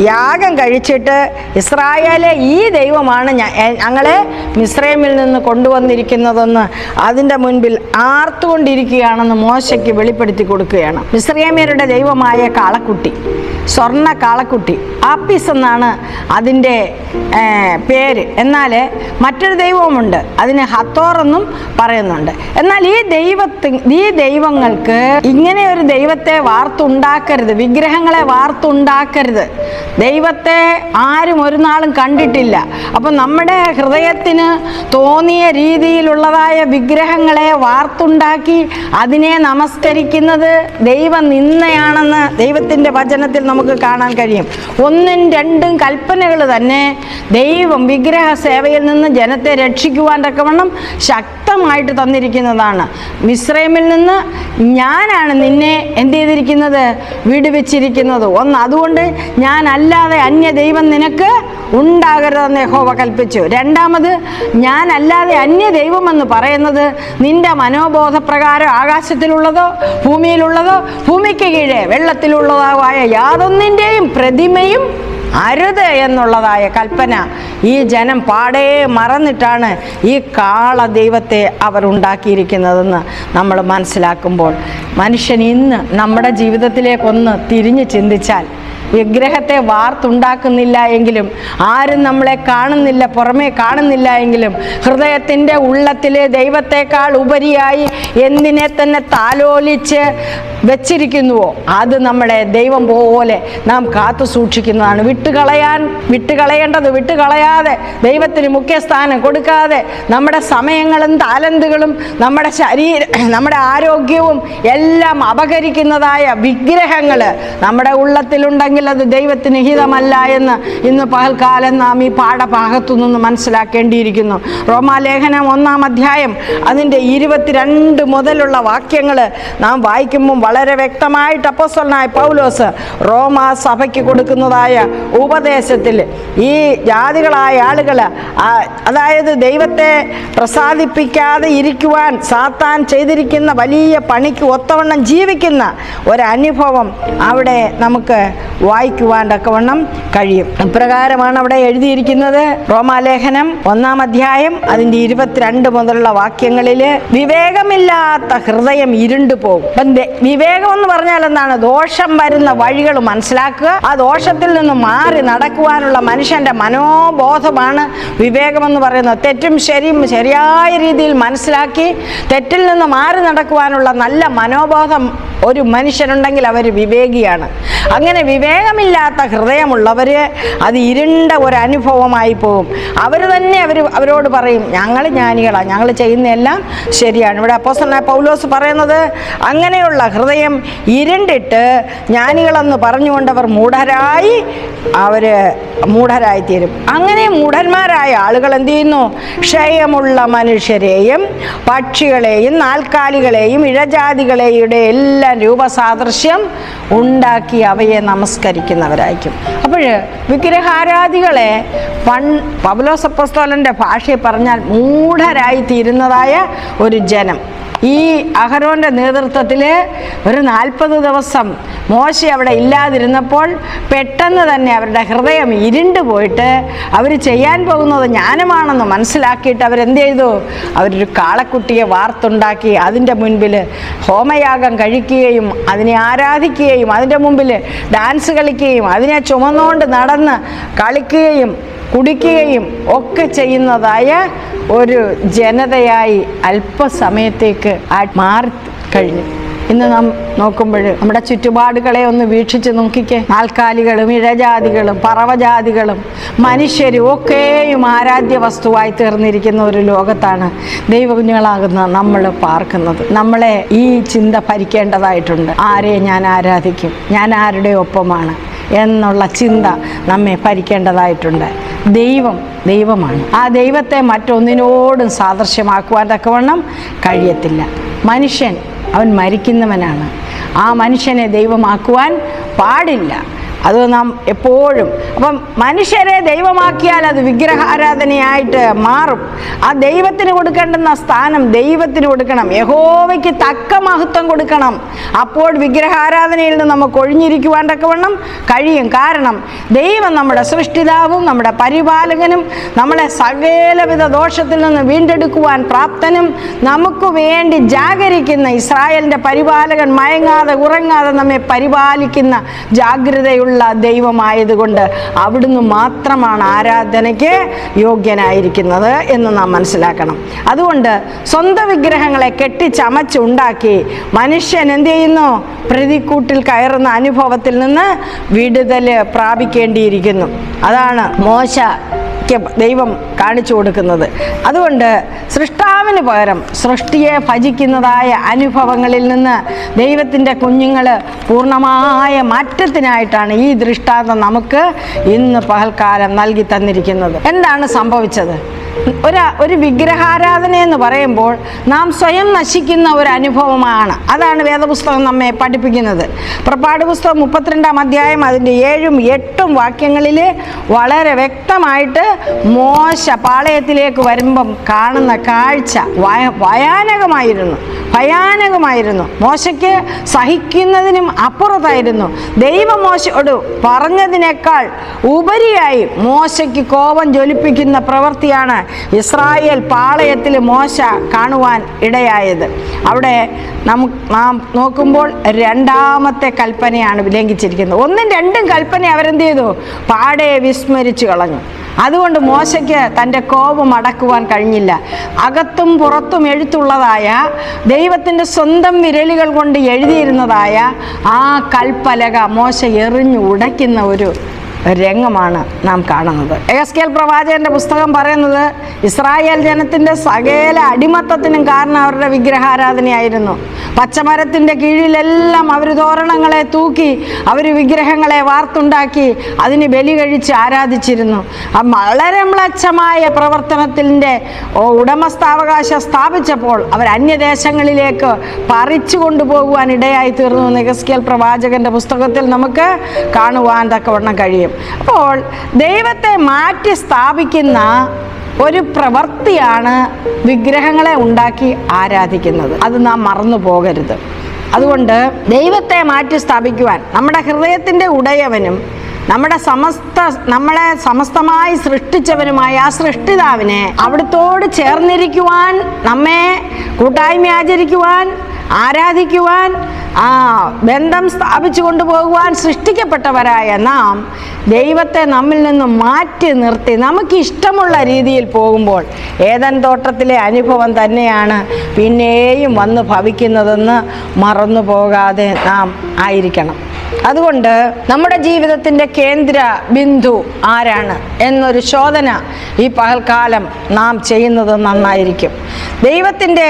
യാഗം കഴിച്ചിട്ട് ഇസ്രായേലെ ഈ ദൈവമാണ് ഞങ്ങളെ മിസ്രൈമിൽ നിന്ന് കൊണ്ടുവന്നിരിക്കുന്നതെന്ന് അതിൻ്റെ മുൻപിൽ ആർത്തുകൊണ്ടിരിക്കുകയാണെന്ന് മോശയ്ക്ക് വെളിപ്പെടുത്തി കൊടുക്കുകയാണ്. മിസ്രൈമ്യരുടെ ദൈവമായ കാളക്കുട്ടി, സ്വർണ്ണ കാളക്കുട്ടി, ആപ്പീസ് എന്നാണ് അതിൻ്റെ പേര്. എന്നാൽ മറ്റൊരു ദൈവവുമുണ്ട്, അതിന് ഹത്തോർ എന്നും പറയുന്നുണ്ട്. എന്നാൽ ഈ ദൈവങ്ങൾക്ക് ഇങ്ങനെ ഒരു ദൈവത്തെ വാർത്തുണ്ടാക്കരുത്, വിഗ്രഹങ്ങളെ വാർത്തുണ്ടാക്കരുത്. ദൈവത്തെ ആരും ഒരു നാളും കണ്ടിട്ടില്ല. അപ്പം നമ്മുടെ ഹൃദയത്തിന് തോന്നിയ രീതിയിലുള്ളതായ വിഗ്രഹങ്ങളെ വാർത്തുണ്ടാക്കി അതിനെ നമസ്കരിക്കുന്നത് ദൈവനിന്ദയാണെന്ന് ദൈവത്തിൻ്റെ വചനത്തിൽ നമുക്ക് കാണാൻ കഴിയും. 1, 2 കൽപ്പനകൾ തന്നെ ദൈവം വിഗ്രഹ സേവയിൽ നിന്ന് ജനത്തെ രക്ഷിക്കുവാൻ തക്കവണ്ണം ശക്തമായിട്ട് തന്നിരിക്കുന്നതാണ്. മിസ്രൈമിൽ നിന്ന് ഞാനാണ് നിന്നെ എന്ത് ചെയ്തിരിക്കുന്നത്, വിടുവിച്ചിരിക്കുന്നത്. അതുകൊണ്ട് ഞാനല്ലാതെ അന്യ ദൈവം നിനക്ക് ഉണ്ടാകരുതെന്ന് യഹോവ കൽപ്പിച്ചു. രണ്ടാമത്, ഞാനല്ലാതെ അന്യ ദൈവമെന്ന് പറയുന്നത് നിന്റെ മനോബോധപ്രകാരം ആകാശത്തിലുള്ളതോ ഭൂമിയിലുള്ളതോ ഭൂമിക്ക് കീഴെ വെള്ളത്തിലുള്ളതായ യാതൊന്നിൻ്റെയും പ്രതിമയും അരുത് എന്നുള്ളതായ കൽപ്പന ഈ ജനം പാടേ മറന്നിട്ടാണ് ഈ കാള ദൈവത്തെ അവർ ഉണ്ടാക്കിയിരിക്കുന്നതെന്ന് നമ്മൾ മനസ്സിലാക്കുമ്പോൾ മനുഷ്യൻ ഇന്ന് നമ്മുടെ ജീവിതത്തിലേക്കൊന്ന് തിരിഞ്ഞ് ചിന്തിച്ചാൽ, വിഗ്രഹത്തെ വാർത്തുണ്ടാക്കുന്നില്ല എങ്കിലും, ആരും നമ്മളെ കാണുന്നില്ല, പുറമേ കാണുന്നില്ല എങ്കിലും, ഹൃദയത്തിൻ്റെ ഉള്ളത്തിലെ ദൈവത്തെക്കാൾ ഉപരിയായി എന്തിനെ തന്നെ താലോലിച്ച് വെച്ചിരിക്കുന്നുവോ അത് നമ്മളെ ദൈവം പോലെ നാം കാത്തു സൂക്ഷിക്കുന്നതാണ്. വിട്ടുകളയേണ്ടത് വിട്ടുകളയാതെ, ദൈവത്തിന് മുഖ്യസ്ഥാനം കൊടുക്കാതെ, നമ്മുടെ സമയങ്ങളും താലന്തുകളും നമ്മുടെ ആരോഗ്യവും എല്ലാം അപഹരിക്കുന്നതായ വിഗ്രഹങ്ങൾ നമ്മുടെ ഉള്ളത്തിലുണ്ടെങ്കിൽ അത് ദൈവത്തിന് ഹിതമല്ല എന്ന് ഇന്ന് പകൽക്കാലം നാം ഈ പാഠഭാഗത്തു നിന്ന് മനസ്സിലാക്കേണ്ടിയിരിക്കുന്നു. റോമാലേഖനം 1-ാം അധ്യായം അതിൻ്റെ 22 മുതലുള്ള വാക്യങ്ങൾ നാം വായിക്കുമ്പോൾ വളരെ വ്യക്തമായിട്ട് അപ്പോസ്തലനായ പൗലോസ് റോമാ സഭയ്ക്ക് കൊടുക്കുന്നതായ ഉപദേശത്തിൽ ഈ ജാതികളായ ആളുകൾ, അതായത് ദൈവത്തെ പ്രസാദിപ്പിക്കാതെ ഇരിക്കുവാൻ സാത്താൻ ചെയ്തിരിക്കുന്ന വലിയ പണിക്ക് ഒത്തവണ്ണം ജീവിക്കുന്ന ഒരനുഭവം അവിടെ നമുക്ക് വായിക്കുവാൻ തക്കവണ്ണം കഴിയും. ഇപ്രകാരമാണ് അവിടെ എഴുതിയിരിക്കുന്നത്. റോമാലേഖനം 1-ാം അധ്യായം അതിൻ്റെ 22 മുതലുള്ള വാക്യങ്ങളിൽ, വിവേകമില്ലാത്ത ഹൃദയം ഇരുണ്ടു പോകും. വിവേകം എന്ന് പറഞ്ഞാൽ എന്താണ്? ദോഷം വരുന്ന വഴികൾ മനസ്സിലാക്കുക, ആ ദോഷത്തിൽ നിന്ന് മാറി നടക്കുവാനുള്ള മനുഷ്യൻ്റെ മനോബോധമാണ് വിവേകമെന്ന് പറയുന്നത്. തെറ്റും ശരിയും ശരിയായ രീതിയിൽ മനസ്സിലാക്കി തെറ്റിൽ നിന്ന് മാറി നടക്കുവാനുള്ള നല്ല മനോബോധം ഒരു മനുഷ്യനുണ്ടെങ്കിൽ അവർ വിവേകിയാണ്. അങ്ങനെ വിവേകമില്ലാത്ത ഹൃദയമുള്ളവർ അത് ഇരുണ്ട ഒരനുഭവമായി പോകും. അവരോട് പറയും, ഞങ്ങൾ ജ്ഞാനികളാണ്, ഞങ്ങൾ ചെയ്യുന്നതെല്ലാം ശരിയാണ്. ഇവിടെ അപ്പോസ്തലനായ പൗലോസ് പറയുന്നത്, അങ്ങനെയുള്ള ഹൃദയം ഇരുണ്ടിട്ട് ജ്ഞാനികളെന്ന് പറഞ്ഞുകൊണ്ട് അവർ മൂഢരായി തീരും. അങ്ങനെ മൂഢന്മാരായ ആളുകൾ എന്ത് ചെയ്യുന്നു? ക്ഷയമുള്ള മനുഷ്യരെയും പക്ഷികളെയും നാൽക്കാലികളെയും ഇഴജാതികളെയും എല്ലാം രൂപസാദൃശ്യം ഉണ്ടാക്കി അവയെ നമസ്കരിക്കുന്നവരായിരിക്കും. അപ്പോൾ വിഗ്രഹാരാധികളെ പൗലോസ് അപ്പോസ്തലൻ്റെ ഭാഷയിൽ പറഞ്ഞാൽ മൂഢരായി തീരുന്നതായ ഒരു ജനം. ഈ അഹരോൻ്റെ നേതൃത്വത്തിൽ ഒരു 40 ദിവസം മോശ അവിടെ ഇല്ലാതിരുന്നപ്പോൾ പെട്ടെന്ന് തന്നെ അവരുടെ ഹൃദയം ഇരുണ്ടു പോയിട്ട് അവർ ചെയ്യാൻ പോകുന്നത് ജ്ഞാനമാണെന്ന് മനസ്സിലാക്കിയിട്ട് അവരെന്ത് ചെയ്തു? അവരൊരു കാളക്കുട്ടിയെ വാർത്തുണ്ടാക്കി അതിൻ്റെ മുൻപിൽ ഹോമയാഗം കഴിക്കുകയും അതിനെ ആരാധിക്കുകയും അതിൻ്റെ മുമ്പിൽ ഡാൻസ് കളിക്കുകയും അതിനെ ചുമന്നുകൊണ്ട് നടന്ന് കളിക്കുകയും കുടിക്കുകയും ഒക്കെ ചെയ്യുന്നതായ ഒരു ജനതയായി അല്പസമയത്തേക്ക് മാറി കഴിഞ്ഞു. ഇന്ന് നാം നോക്കുമ്പോൾ നമ്മുടെ ചുറ്റുപാടുകളെ ഒന്ന് വീക്ഷിച്ച് നോക്കിക്കേ. നാൽക്കാലികളും ഇഴജാതികളും പറവജാതികളും മനുഷ്യരും ഒക്കെയും ആരാധ്യ വസ്തുവായി തീർന്നിരിക്കുന്ന ഒരു ലോകത്താണ് ദൈവകുഞ്ഞുങ്ങളാകുന്ന നമ്മൾ പാർക്കുന്നത്. നമ്മളെ ഈ ചിന്ത ഭരിക്കേണ്ടതായിട്ടുണ്ട്. ആരെ ഞാൻ ആരാധിക്കും, ഞാൻ ആരുടെ ഒപ്പമാണ് എന്നുള്ള ചിന്ത നമ്മെ ഭരിക്കേണ്ടതായിട്ടുണ്ട്. ദൈവമാണ്. ആ ദൈവത്തെ മറ്റൊന്നിനോടും സാദൃശ്യമാക്കുവാൻ തക്കവണ്ണം കഴിയത്തില്ല. മനുഷ്യൻ അവൻ മരിക്കുന്നവനാണ്. ആ മനുഷ്യനെ ദൈവമാക്കുവാൻ പാടില്ല. അത് നാം എപ്പോഴും, അപ്പം മനുഷ്യരെ ദൈവമാക്കിയാൽ അത് വിഗ്രഹാരാധനയായിട്ട് മാറും. ആ ദൈവത്തിന് കൊടുക്കേണ്ടുന്ന സ്ഥാനം ദൈവത്തിന് കൊടുക്കണം, യഹോവയ്ക്ക് തക്ക മഹത്വം കൊടുക്കണം. അപ്പോൾ വിഗ്രഹാരാധനയിൽ നിന്ന് നമുക്ക് ഒഴിഞ്ഞിരിക്കുവാൻ തക്കവണ്ണം കഴിയും. കാരണം ദൈവം നമ്മുടെ സൃഷ്ടിതാവും നമ്മുടെ പരിപാലകനും നമ്മളെ സകലവിധ ദോഷത്തിൽ നിന്ന് വീണ്ടെടുക്കുവാൻ പ്രാപ്തനും നമുക്ക് വേണ്ടി ജാഗരിക്കുന്ന ഇസ്രായേലിൻ്റെ പരിപാലകൻ, മയങ്ങാതെ ഉറങ്ങാതെ നമ്മെ പരിപാലിക്കുന്ന ജാഗ്രതയുള്ള ദൈവമായതുകൊണ്ട് അവിടുന്ന് മാത്രമാണ് ആരാധനയ്ക്ക് യോഗ്യനായിരിക്കുന്നത് എന്ന് നാം മനസ്സിലാക്കണം. അതുകൊണ്ട് സ്വന്തം വിഗ്രഹങ്ങളെ കെട്ടിച്ചമച്ചുണ്ടാക്കി മനുഷ്യൻ എന്ത് ചെയ്യുന്നു? പ്രതിക്കൂട്ടിൽ കയറുന്ന അനുഭവത്തിൽ നിന്ന് വിടുതൽ പ്രാപിക്കേണ്ടിയിരിക്കുന്നു. അതാണ് മോശയ്ക്ക് ദൈവം കാണിച്ചു കൊടുക്കുന്നത്. അതുകൊണ്ട് സൃഷ്ടാവിന് പകരം സൃഷ്ടിയെ ഭജിക്കുന്നതായ അനുഭവങ്ങളിൽ നിന്ന് ദൈവത്തിൻ്റെ കുഞ്ഞുങ്ങൾ പൂർണ്ണമായ മാറ്റത്തിനായിട്ടാണ് ഈ ദൃഷ്ടാന്തം നമുക്ക് ഇന്ന് പകൽക്കാലം നൽകി തന്നിരിക്കുന്നത്. എന്താണ് സംഭവിച്ചത്? ഒരു വിഗ്രഹാരാധന എന്ന് പറയുമ്പോൾ നാം സ്വയം നശിക്കുന്ന ഒരു അനുഭവമാണ്. അതാണ് വേദപുസ്തകം നമ്മെ പഠിപ്പിക്കുന്നത്. പുറപ്പാട് പുസ്തകം 32-ാം അധ്യായം അതിൻ്റെ 7ഉം 8ഉം വാക്യങ്ങളിൽ വളരെ വ്യക്തമായിട്ട് മോശ പാളയത്തിലേക്ക് വരുമ്പം കാണുന്ന കാഴ്ച ഭയാനകമായിരുന്നു. മോശയ്ക്ക് സഹിക്കുന്നതിനും അപ്പുറത്തായിരുന്നു. ദൈവം മോശയോട് പറഞ്ഞതിനേക്കാൾ ഉപരിയായി മോശയ്ക്ക് കോപം ജ്വലിപ്പിക്കുന്ന പ്രവൃത്തിയാണ് ഇസ്രായേൽ പാളയത്തിൽ മോശ കാണുവാൻ ഇടയായത്. അവിടെ നാം നോക്കുമ്പോൾ 2ാമത്തെ കൽപ്പനയാണ് ലംഘിച്ചിരിക്കുന്നത്. 1ഉം 2ഉം കൽപ്പന അവരെന്ത് ചെയ്തു? പാടെ വിസ്മരിച്ചു കളഞ്ഞു. അതുകൊണ്ട് മോശയ്ക്ക് തൻ്റെ കോപം അടക്കുവാൻ കഴിഞ്ഞില്ല. അകത്തും പുറത്തും എഴുത്തുള്ളതായ ദൈവത്തിൻ്റെ സ്വന്തം വിരലുകൾ കൊണ്ട് എഴുതിയിരുന്നതായ ആ കൽപ്പലക മോശ എറിഞ്ഞു ഉടയ്ക്കുന്ന ഒരു രംഗമാണ് നാം കാണുന്നത്. എഹെസ്കേൽ പ്രവാചകന്റെ പുസ്തകം പറയുന്നത് ഇസ്രായേൽ ജനത്തിൻ്റെ സകല അടിമത്തത്തിനും കാരണം അവരുടെ വിഗ്രഹാരാധനയായിരുന്നു. പച്ചമരത്തിൻ്റെ കീഴിലെല്ലാം അവർ തോരണങ്ങളെ തൂക്കി അവർ വിഗ്രഹങ്ങളെ വാർത്തുണ്ടാക്കി അതിന് ബലി കഴിച്ച് ആരാധിച്ചിരുന്നു. വളരെ മ്ലേച്ഛമായ പ്രവർത്തനത്തിൻ്റെ ഉടമസ്ഥാവകാശം സ്ഥാപിച്ചപ്പോൾ അവർ അന്യദേശങ്ങളിലേക്ക് പറിച്ചു കൊണ്ടുപോകുവാൻ ഇടയായി തീർന്നു എന്ന് എഹെസ്കേൽ പ്രവാചകന്റെ പുസ്തകത്തിൽ നമുക്ക് കാണുവാൻ തക്കവണ്ണം കഴിയും. അപ്പോൾ ദൈവത്തെ മാറ്റി സ്ഥാപിക്കുന്ന ഒരു പ്രവൃത്തിയാണ് വിഗ്രഹങ്ങളെ ഉണ്ടാക്കി ആരാധിക്കുന്നത്. അത് നാം മറന്നു പോകരുത്. അതുകൊണ്ട് ദൈവത്തെ മാറ്റി സ്ഥാപിക്കുവാൻ നമ്മുടെ ഹൃദയത്തിൻ്റെ ഉടയവനും നമ്മളെ സമസ്തമായി സൃഷ്ടിച്ചവനുമായ ആ സൃഷ്ടിതാവിനെ അവിടുത്തോട് ചേർന്നിരിക്കുവാൻ, നമ്മെ കൂട്ടായ്മ ആചരിക്കുവാൻ, ആരാധിക്കുവാൻ, ബന്ധം സ്ഥാപിച്ചു കൊണ്ടുപോകുവാൻ സൃഷ്ടിക്കപ്പെട്ടവരായ നാം ദൈവത്തെ നമ്മിൽ നിന്ന് മാറ്റി നിർത്തി നമുക്ക് ഇഷ്ടമുള്ള രീതിയിൽ പോകുമ്പോൾ ഏദൻ തോട്ടത്തിലെ അനുഭവം തന്നെയാണ് പിന്നെയും വന്ന് ഭവിക്കുന്നതെന്ന് മറന്നു പോകാതെ നാം ആയിരിക്കണം. അതുകൊണ്ട് നമ്മുടെ ജീവിതത്തിൻ്റെ കേന്ദ്ര ബിന്ദു ആരാണ് എന്നൊരു ശോധന ഈ പകൽക്കാലം നാം ചെയ്യുന്നത് നന്നായിരിക്കും. ദൈവത്തിൻ്റെ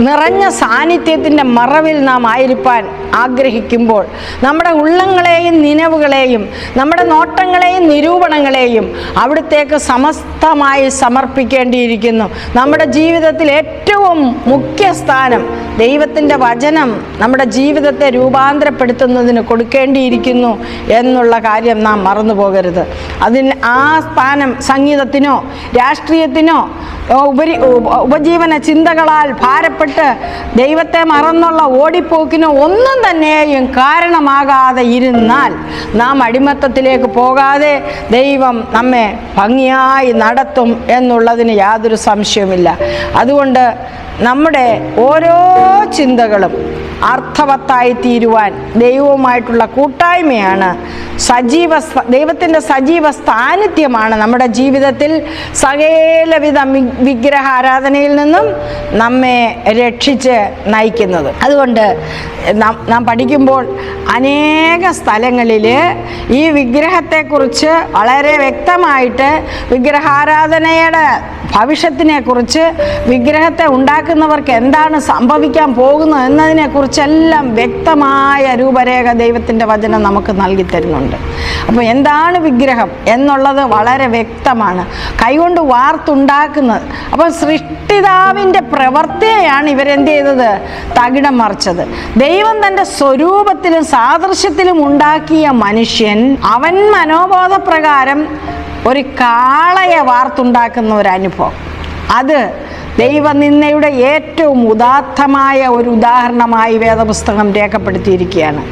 നിറഞ്ഞ സാന്നിധ്യത്തിൻ്റെ മറവിൽ നാം ആയിരിക്കാൻ ആഗ്രഹിക്കുമ്പോൾ നമ്മുടെ ഉള്ളങ്ങളെയും നിലവുകളെയും നമ്മുടെ നോട്ടങ്ങളെയും നിരൂപണങ്ങളെയും അവിടുത്തേക്ക് സമസ്തമായി സമർപ്പിക്കേണ്ടിയിരിക്കുന്നു. നമ്മുടെ ജീവിതത്തിൽ ഏറ്റവും മുഖ്യ സ്ഥാനം ദൈവത്തിൻ്റെ വചനം നമ്മുടെ ജീവിതത്തെ രൂപാന്തരപ്പെടുത്തുന്നതിന് കൊടുക്കേണ്ടിയിരിക്കുന്നു എന്നുള്ള കാര്യം നാം മറന്നു പോകരുത്. ആ സ്ഥാനം സംഗീതത്തിനോ രാഷ്ട്രീയത്തിനോ ഉപജീവന ചിന്തകളാൽ ഭാരപ്പെട്ട് ദൈവത്തെ മറന്നുള്ള ഓടിപ്പോക്കിനോ ഒന്നും തന്നെയും കാരണമാകാതെ ഇരുന്നാൽ നാം അടിമത്തത്തിലേക്ക് പോകാതെ ദൈവം നമ്മെ ഭംഗിയായി നടത്തും എന്നുള്ളതിന് യാതൊരു സംശയവുമില്ല. അതുകൊണ്ട് നമ്മുടെ ഓരോ ചിന്തകളും അർത്ഥവത്തായി തീരുവാൻ ദൈവവുമായിട്ടുള്ള കൂട്ടായ്മയാണ് ദൈവത്തിൻ്റെ സജീവ സാന്നിധ്യമാണ് നമ്മുടെ ജീവിതത്തിൽ സകലവിധ വിഗ്രഹാരാധനയിൽ നിന്നും നമ്മെ രക്ഷിച്ച് നയിക്കുന്നത്. അതുകൊണ്ട് നാം പഠിക്കുമ്പോൾ അനേക സ്ഥലങ്ങളിൽ ഈ വിഗ്രഹത്തെക്കുറിച്ച് വളരെ വ്യക്തമായിട്ട് വിഗ്രഹാരാധനയുടെ ഭവിഷ്യത്തിനെക്കുറിച്ച്, വിഗ്രഹത്തെ ഉണ്ടാക്കുന്നവർക്ക് എന്താണ് സംഭവിക്കാൻ പോകുന്നത് എന്നതിനെക്കുറിച്ച് കുറിച്ചെല്ലാം വ്യക്തമായ രൂപരേഖ ദൈവത്തിൻ്റെ വചനം നമുക്ക് നൽകി തരുന്നുണ്ട്. അപ്പോൾ എന്താണ് വിഗ്രഹം എന്നുള്ളത് വളരെ വ്യക്തമാണ്. കൈകൊണ്ട് വാർത്തുണ്ടാക്കുന്നത്. അപ്പോൾ സൃഷ്ടിതാവിൻ്റെ പ്രവൃത്തിയെയാണ് ഇവരെന്ത് ചെയ്തത്? തകിടം മറിച്ചത്. ദൈവം തൻ്റെ സ്വരൂപത്തിലും സാദൃശ്യത്തിലും ഉണ്ടാക്കിയ മനുഷ്യൻ അവൻ മനോബോധപ്രകാരം ഒരു കാളയെ വാർത്തുണ്ടാക്കുന്ന ഒരു അനുഭവം, അത് ദൈവനിന്ദയുടെ ഏറ്റവും ഉദാത്തമായ ഒരു ഉദാഹരണമായി വേദപുസ്തകം രേഖപ്പെടുത്തിയിരിക്കുകയാണ്.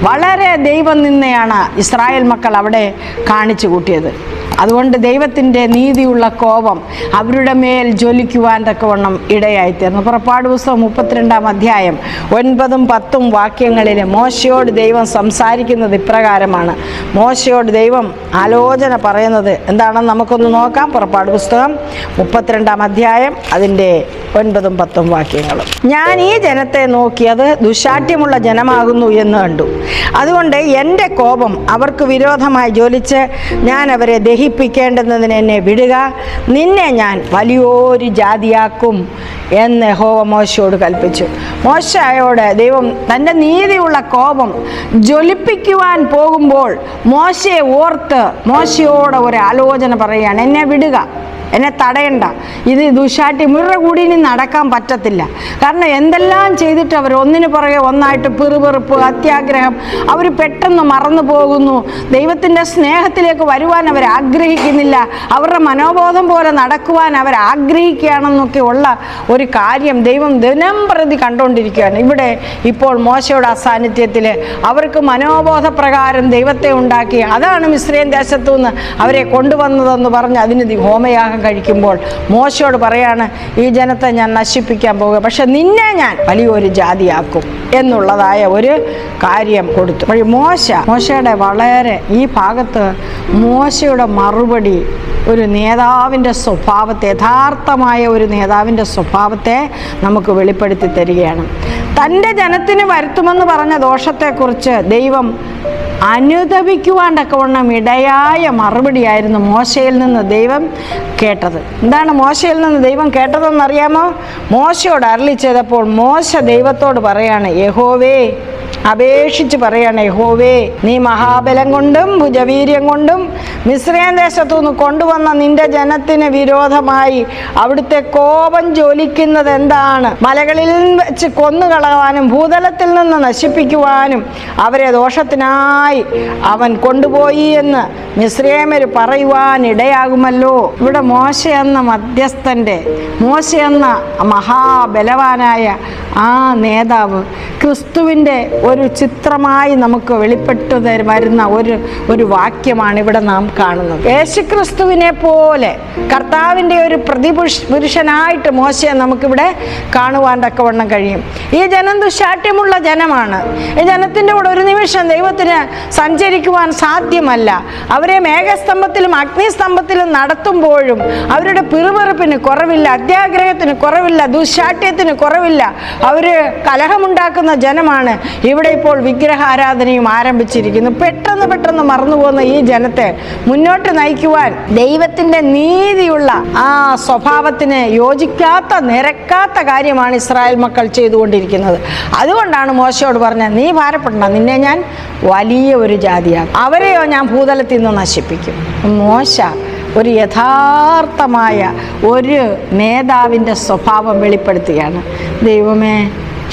വളരെ ദൈവനിന്ദയാണ് ഇസ്രായേൽ മക്കൾ അവിടെ കാണിച്ചു കൂട്ടിയത്. അതുകൊണ്ട് ദൈവത്തിൻ്റെ നീതിയുള്ള കോപം അവരുടെ മേൽ ജ്വലിക്കുവാൻ തക്കവണ്ണം ഇടയായിത്തീർന്നു. പുറപ്പാട് പുസ്തകം 32-ാം അധ്യായം 9-10 വാക്യങ്ങളിൽ മോശയോട് ദൈവം സംസാരിക്കുന്നത് ഇപ്രകാരമാണ്. മോശയോട് ദൈവം ആലോചന പറയുന്നത് എന്താണെന്ന് നമുക്കൊന്ന് നോക്കാം. പുറപ്പാട് പുസ്തകം 32-ാം അധ്യായം അതിൻ്റെ 9-10 വാക്യങ്ങളും. ഞാൻ ഈ ജനത്തെ നോക്കി അത് ദുശാഠ്യമുള്ള ജനമാകുന്നു എന്ന് കണ്ടു. അതുകൊണ്ട് എൻ്റെ കോപം അവർക്ക് വിരോധമായി ജ്വലിച്ച് ഞാൻ അവരെ ദഹിപ്പിക്കേണ്ടുന്നതിന് എന്നെ വിടുക. നിന്നെ ഞാൻ വലിയൊരു ജാതിയാക്കും എന്ന് യഹോവ മോശയോട് കൽപ്പിച്ചു. മോശയോട് ദൈവം തൻ്റെ നീതിയുള്ള കോപം ജ്വലിപ്പിക്കുവാൻ പോകുമ്പോൾ മോശയെ ഓർത്ത് മോശയോട് ഒരു ആലോചന പറയുകയാണ്. എന്നെ വിടുക, എന്നെ തടയണ്ട. ഇത് ദുശാഠ്യം ഇവരുടെ കൂടി ഇനി നടക്കാൻ പറ്റത്തില്ല. കാരണം എന്തെല്ലാം ചെയ്തിട്ട് അവർ ഒന്നിനു പുറകെ ഒന്നായിട്ട് പിറുപിറുപ്പ്, അത്യാഗ്രഹം, അവർ പെട്ടെന്ന് മറന്നു പോകുന്നു. ദൈവത്തിൻ്റെ സ്നേഹത്തിലേക്ക് വരുവാൻ അവർ ആഗ്രഹിക്കുന്നില്ല. അവരുടെ മനോബോധം പോലെ നടക്കുവാൻ അവർ ആഗ്രഹിക്കുകയാണെന്നൊക്കെ ഉള്ള ഒരു കാര്യം ദൈവം ദിനം പ്രതി കണ്ടുകൊണ്ടിരിക്കുകയാണ്. ഇവിടെ ഇപ്പോൾ മോശയുടെ അസാന്നിധ്യത്തിൽ അവർക്ക് മനോബോധപ്രകാരം ദൈവത്തെ ഉണ്ടാക്കി, അതാണ് മിസ്രയീം ദേശത്തു നിന്ന് അവരെ കൊണ്ടുവന്നതെന്ന് പറഞ്ഞ് അതിന് ഹോമയാഗം കഴിക്കുമ്പോൾ മോശയോട് പറയാണ്, ഈ ജനത്തെ ഞാൻ നശിപ്പിക്കാൻ പോകുക, പക്ഷെ നിന്നെ ഞാൻ വലിയൊരു ജാതിയാക്കും എന്നുള്ളതായ ഒരു കാര്യം കൊടുത്തു. അപ്പോൾ മോശയുടെ വളരെ ഈ ഭാഗത്ത് മോശയുടെ മറുപടി ഒരു നേതാവിൻ്റെ സ്വഭാവത്തെ, യഥാർത്ഥമായ ഒരു നേതാവിൻ്റെ സ്വഭാവത്തെ നമുക്ക് വെളിപ്പെടുത്തി തരികയാണ്. തൻ്റെ ജനത്തിന് വരുത്തുമെന്ന് പറഞ്ഞ ദോഷത്തെക്കുറിച്ച് ദൈവം അനുതപിക്കുവാൻ തക്കവണ്ണം ഇടയായ മറുപടിയായിരുന്നു മോശയിൽ നിന്ന് ദൈവം കേട്ടത്. എന്താണ് മോശയിൽ നിന്ന് ദൈവം കേട്ടതെന്നറിയാമോ? മോശയോട് അരുളി ചെയ്തപ്പോൾ മോശ ദൈവത്തോട് പറയാണ്, യഹോവേ, അപേക്ഷിച്ച് പറയാണ്, യഹോവേ, നീ മഹാബലം കൊണ്ടും ഭുജവീര്യം കൊണ്ടും മിസ്രയീം ദേശത്തു നിന്ന് കൊണ്ടുവന്ന നിന്റെ ജനത്തിന് വിരോധമായി അവിടുത്തെ കോപം ജ്വലിക്കുന്നത് എന്താണ്? മലകളിൽ വെച്ച് കൊന്നുകളവാനും ഭൂതലത്തിൽ നിന്ന് നശിപ്പിക്കുവാനും അവരെ ദോഷത്തിനായി അവൻ കൊണ്ടുപോയി എന്ന് മിസ്രയീമ്യർ പറയുവാൻ ഇടയാകുമല്ലോ. ഇവിടെ മോശ എന്ന മധ്യസ്ഥൻ്റെ, മോശ എന്ന മഹാബലവാനായ ആ നേതാവ് ക്രിസ്തുവിൻ്റെ ഒരു ചിത്രമായി നമുക്ക് വെളിപ്പെട്ടു വരുന്ന ഒരു വാക്യമാണ് ഇവിടെ നാം കാണുന്നത്. യേശുക്രിസ്തുവിനെ പോലെ കർത്താവിൻ്റെ ഒരു പ്രതിപുരുഷനായിട്ട് മോശയെ നമുക്കിവിടെ കാണുവാൻ തക്കവണ്ണം കഴിയും. ഈ ജനം ദുശാഠ്യമുള്ള ജനമാണ്. ഈ ജനത്തിൻ്റെ കൂടെ ഒരു നിമിഷം ദൈവത്തിന് സഞ്ചരിക്കുവാൻ സാധ്യമല്ല. അവരെ മേഘസ്തംഭത്തിലും അഗ്നിസ്തംഭത്തിലും നടത്തുമ്പോഴും അവരുടെ പിറുപിറുപ്പിന് കുറവില്ല, അത്യാഗ്രഹത്തിന് കുറവില്ല, ദുശാഠ്യത്തിന് കുറവില്ല. അവർ കലഹമുണ്ടാക്കുന്ന ജനമാണ്. ഇവിടെ ഇപ്പോൾ വിഗ്രഹാരാധനയും ആരംഭിച്ചിരിക്കുന്നു. പെട്ടെന്ന് മറന്നുപോകുന്ന ഈ ജനത്തെ മുന്നോട്ട് നയിക്കുവാൻ ദൈവത്തിൻ്റെ നീതിയുള്ള ആ സ്വഭാവത്തിന് യോജിക്കാത്ത, നിരക്കാത്ത കാര്യമാണ് ഇസ്രായേൽ മക്കൾ ചെയ്തുകൊണ്ടിരിക്കുന്നത്. അതുകൊണ്ടാണ് മോശയോട് പറഞ്ഞത്, നീ ഭാരപ്പെടണ്ട, നിന്നെ ഞാൻ വലിയ ഒരു ജാതിയാക്കും, അവരെയോ ഞാൻ ഭൂതലത്തിൽ നിന്ന് നശിപ്പിക്കും. മോശ ഒരു യഥാർത്ഥമായ ഒരു നേതാവിൻ്റെ സ്വഭാവം വെളിപ്പെടുത്തുകയാണ്. ദൈവമേ,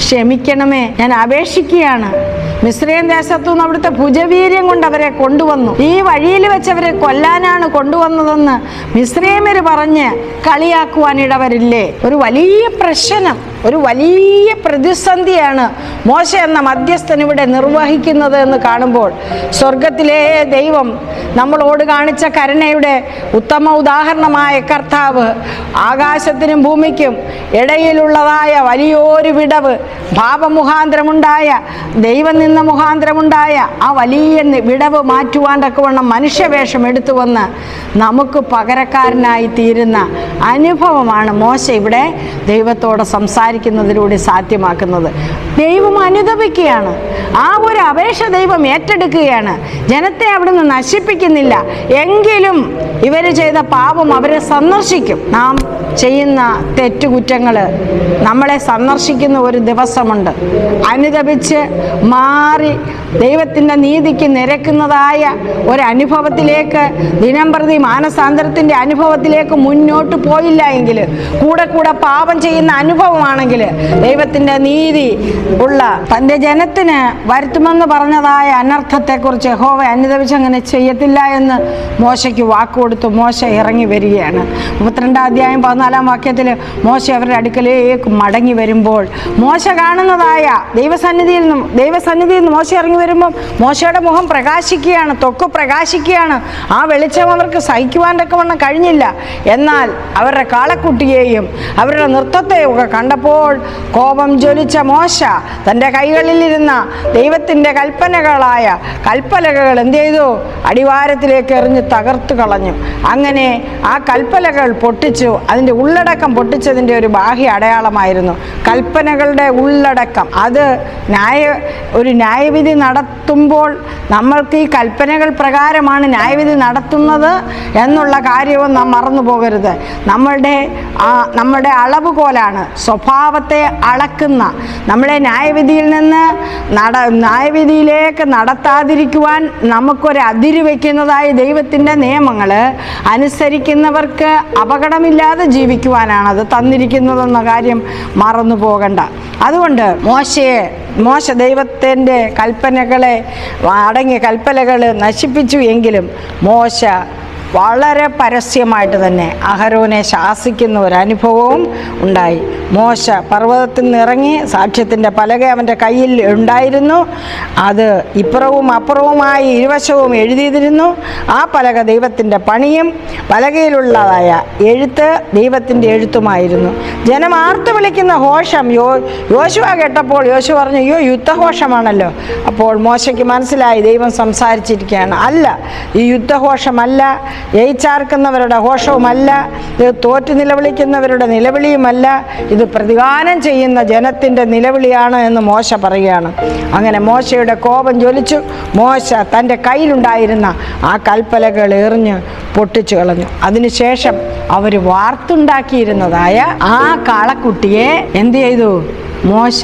ക്ഷമിക്കണമേ, ഞാൻ അപേക്ഷിക്കുകയാണ്. മിസ്രയീം ദേശത്തു നിന്ന് അവിടുത്തെ ഭുജവീര്യം കൊണ്ട് അവരെ കൊണ്ടുവന്നു. ഈ വഴിയിൽ വെച്ച് അവരെ കൊല്ലാനാണ് കൊണ്ടുവന്നതെന്ന് മിസ്രയീമ്യർ പറഞ്ഞ് കളിയാക്കുവാൻ ഇടവരില്ലേ? ഒരു വലിയ പ്രശ്നം, ഒരു വലിയ പ്രതിസന്ധിയാണ് മോശ എന്ന മധ്യസ്ഥൻ ഇവിടെ നിർവഹിക്കുന്നത് എന്ന് കാണുമ്പോൾ സ്വർഗത്തിലെ ദൈവം നമ്മളോട് കാണിച്ച കരുണയുടെ ഉത്തമ ഉദാഹരണമായ കർത്താവ് ആകാശത്തിനും ഭൂമിക്കും ഇടയിലുള്ളതായ വലിയൊരു വിടവ്, പാപമുഖാന്തരമുണ്ടായ, ദൈവനിന്ദ മുഖാന്തരമുണ്ടായ ആ വലിയ വിടവ് മാറ്റുവാൻ തക്കവണ്ണം മനുഷ്യവേഷം എടുത്തു വന്ന് നമുക്ക് പകരക്കാരനായി തീരുന്ന അനുഭവമാണ് മോശ ഇവിടെ ദൈവത്തോട് സംസാരിക്കുന്നത്. സംസാരിക്കുന്നതിലൂടെ സാധ്യമാക്കുന്നത്. ദൈവം അനുതപിക്കുകയാണ്. ആ ഒരു അപേക്ഷ ദൈവം ഏറ്റെടുക്കുകയാണ്. ജനത്തെ അവിടുന്ന് നശിപ്പിക്കുന്നില്ല. എങ്കിലും ഇവർ ചെയ്ത പാപം അവരെ സന്ദർശിക്കും. നാം ചെയ്യുന്ന തെറ്റുകുറ്റങ്ങൾ നമ്മളെ സന്ദർശിക്കുന്ന ഒരു ദിവസമുണ്ട്. അനുതപിച്ച് മാറി ദൈവത്തിൻ്റെ നീതിക്ക് നിരക്കുന്നതായ ഒരനുഭവത്തിലേക്ക്, ദിനംപ്രതി മാനസാന്തരത്തിൻ്റെ അനുഭവത്തിലേക്ക് മുന്നോട്ട് പോയില്ല എങ്കിൽ, കൂടെ കൂടെ പാപം ചെയ്യുന്ന അനുഭവമാണെങ്കിൽ, ദൈവത്തിൻ്റെ നീതി ഉള്ള തൻ്റെ ജനത്തിന് വരുത്തുമെന്ന് പറഞ്ഞതായ അനർത്ഥത്തെക്കുറിച്ച് യഹോവ അനുതപിച്ച് അങ്ങനെ ചെയ്യത്തില്ല എന്ന് മോശയ്ക്ക് വാക്കുകൊടുത്തു. മോശ ഇറങ്ങി വരികയാണ്. 32 അധ്യായം 14 വാക്യത്തിൽ മോശ അവരുടെ അടുക്കലേക്ക് മടങ്ങി വരുമ്പോൾ മോശ കാണുന്നതായ ദൈവസന്നിധിയിൽ നിന്ന് മോശ ഇറങ്ങി വരുമ്പോൾ മോശയുടെ മുഖം പ്രകാശിക്കുകയാണ്, ത്വക്ക് പ്രകാശിക്കുകയാണ്. ആ വെളിച്ചം അവർക്ക് സഹിക്കുവാൻ തക്കവണ്ണം കഴിഞ്ഞില്ല. എന്നാൽ അവരുടെ കാളക്കുട്ടിയെയും അവരുടെ നൃത്തത്തെയും ഒക്കെ കണ്ടപ്പോൾ കോപം ജ്വലിച്ച മോശ തൻ്റെ കൈകളിലിരുന്ന ദൈവത്തിൻ്റെ കൽപ്പനകളായ കൽപ്പലകകൾ എന്ത് ചെയ്തു? അടിവാരത്തിലേക്ക് എറിഞ്ഞ് തകർത്തു കളഞ്ഞു. അങ്ങനെ ആ കൽപ്പലകൾ പൊട്ടിച്ചു. അതിൻ്റെ ഉള്ളടക്കം പൊട്ടിച്ചതിൻ്റെ ഒരു ബാഹ്യ അടയാളമായിരുന്നു. കൽപ്പനകളുടെ ഉള്ളടക്കം അത് ഒരു ന്യായവിധി നടത്തുമ്പോൾ നമ്മൾക്ക് ഈ കൽപ്പനകൾ പ്രകാരമാണ് ന്യായവിധി നടത്തുന്നത് എന്നുള്ള കാര്യവും നാം മറന്നു പോകരുത്. നമ്മുടെ അളവുകോലാണ് സ്വഭാവത്തെ അളക്കുന്ന. നമ്മളെ ന്യായവിധിയിൽ നിന്ന് ന്യായവിധിയിലേക്ക് നടത്താതിരിക്കുവാൻ നമുക്കൊരു അതിര് വയ്ക്കുന്നതായ ദൈവത്തിൻ്റെ നിയമങ്ങൾ അനുസരിക്കുന്നവർക്ക് അപകടമില്ലാതെ ജീവിക്കുവാനാണത് തന്നിരിക്കുന്നതെന്ന കാര്യം മറന്നു പോകണ്ട. അതുകൊണ്ട് മോശ ദൈവത്തിൻ്റെ കൽപ്പനകളെ അടങ്ങിയ കൽപ്പനകൾ നശിപ്പിച്ചു. എങ്കിലും മോശ വളരെ പരസ്യമായിട്ട് തന്നെ അഹരോനെ ശാസിക്കുന്ന ഒരു അനുഭവവും ഉണ്ടായി. മോശ പർവ്വതത്തിൽ നിന്ന് ഇറങ്ങി സാക്ഷ്യത്തിൻ്റെ പലക അവൻ്റെ കയ്യിൽ ഉണ്ടായിരുന്നു. അത് ഇപ്പുറവും അപ്പുറവുമായി ഇരുവശവും എഴുതിയിരുന്നു. ആ പലക ദൈവത്തിൻ്റെ പണിയും പലകയിലുള്ളതായ എഴുത്ത് ദൈവത്തിൻ്റെ എഴുത്തുമായിരുന്നു. ജനം ആർത്തു വിളിക്കുന്ന ഘോഷം യോശുവ കേട്ടപ്പോൾ യോശുവ പറഞ്ഞു, അയ്യോ യുദ്ധഘോഷമാണല്ലോ. അപ്പോൾ മോശയ്ക്ക് മനസ്സിലായി ദൈവം സംസാരിച്ചിരിക്കുകയാണ്. അല്ല, ഈ യുദ്ധഘോഷമല്ല, ജയിച്ചാർക്കുന്നവരുടെ ഘോഷവുമല്ല, ഇത് തോറ്റു നിലവിളിക്കുന്നവരുടെ നിലവിളിയുമല്ല, ഇത് പ്രതിഗാനം ചെയ്യുന്ന ജനത്തിൻ്റെ നിലവിളിയാണ് എന്ന് മോശ പറയുകയാണ്. അങ്ങനെ മോശയുടെ കോപം ജ്വലിച്ചു. മോശ തൻ്റെ കയ്യിലുണ്ടായിരുന്ന ആ കൽപ്പലകൾ എറിഞ്ഞ് പൊട്ടിച്ചു കളഞ്ഞു. അതിനുശേഷം അവർ വാർത്തുണ്ടാക്കിയിരുന്നതായ ആ കാളക്കുട്ടിയെ എന്ത് ചെയ്തു? മോശ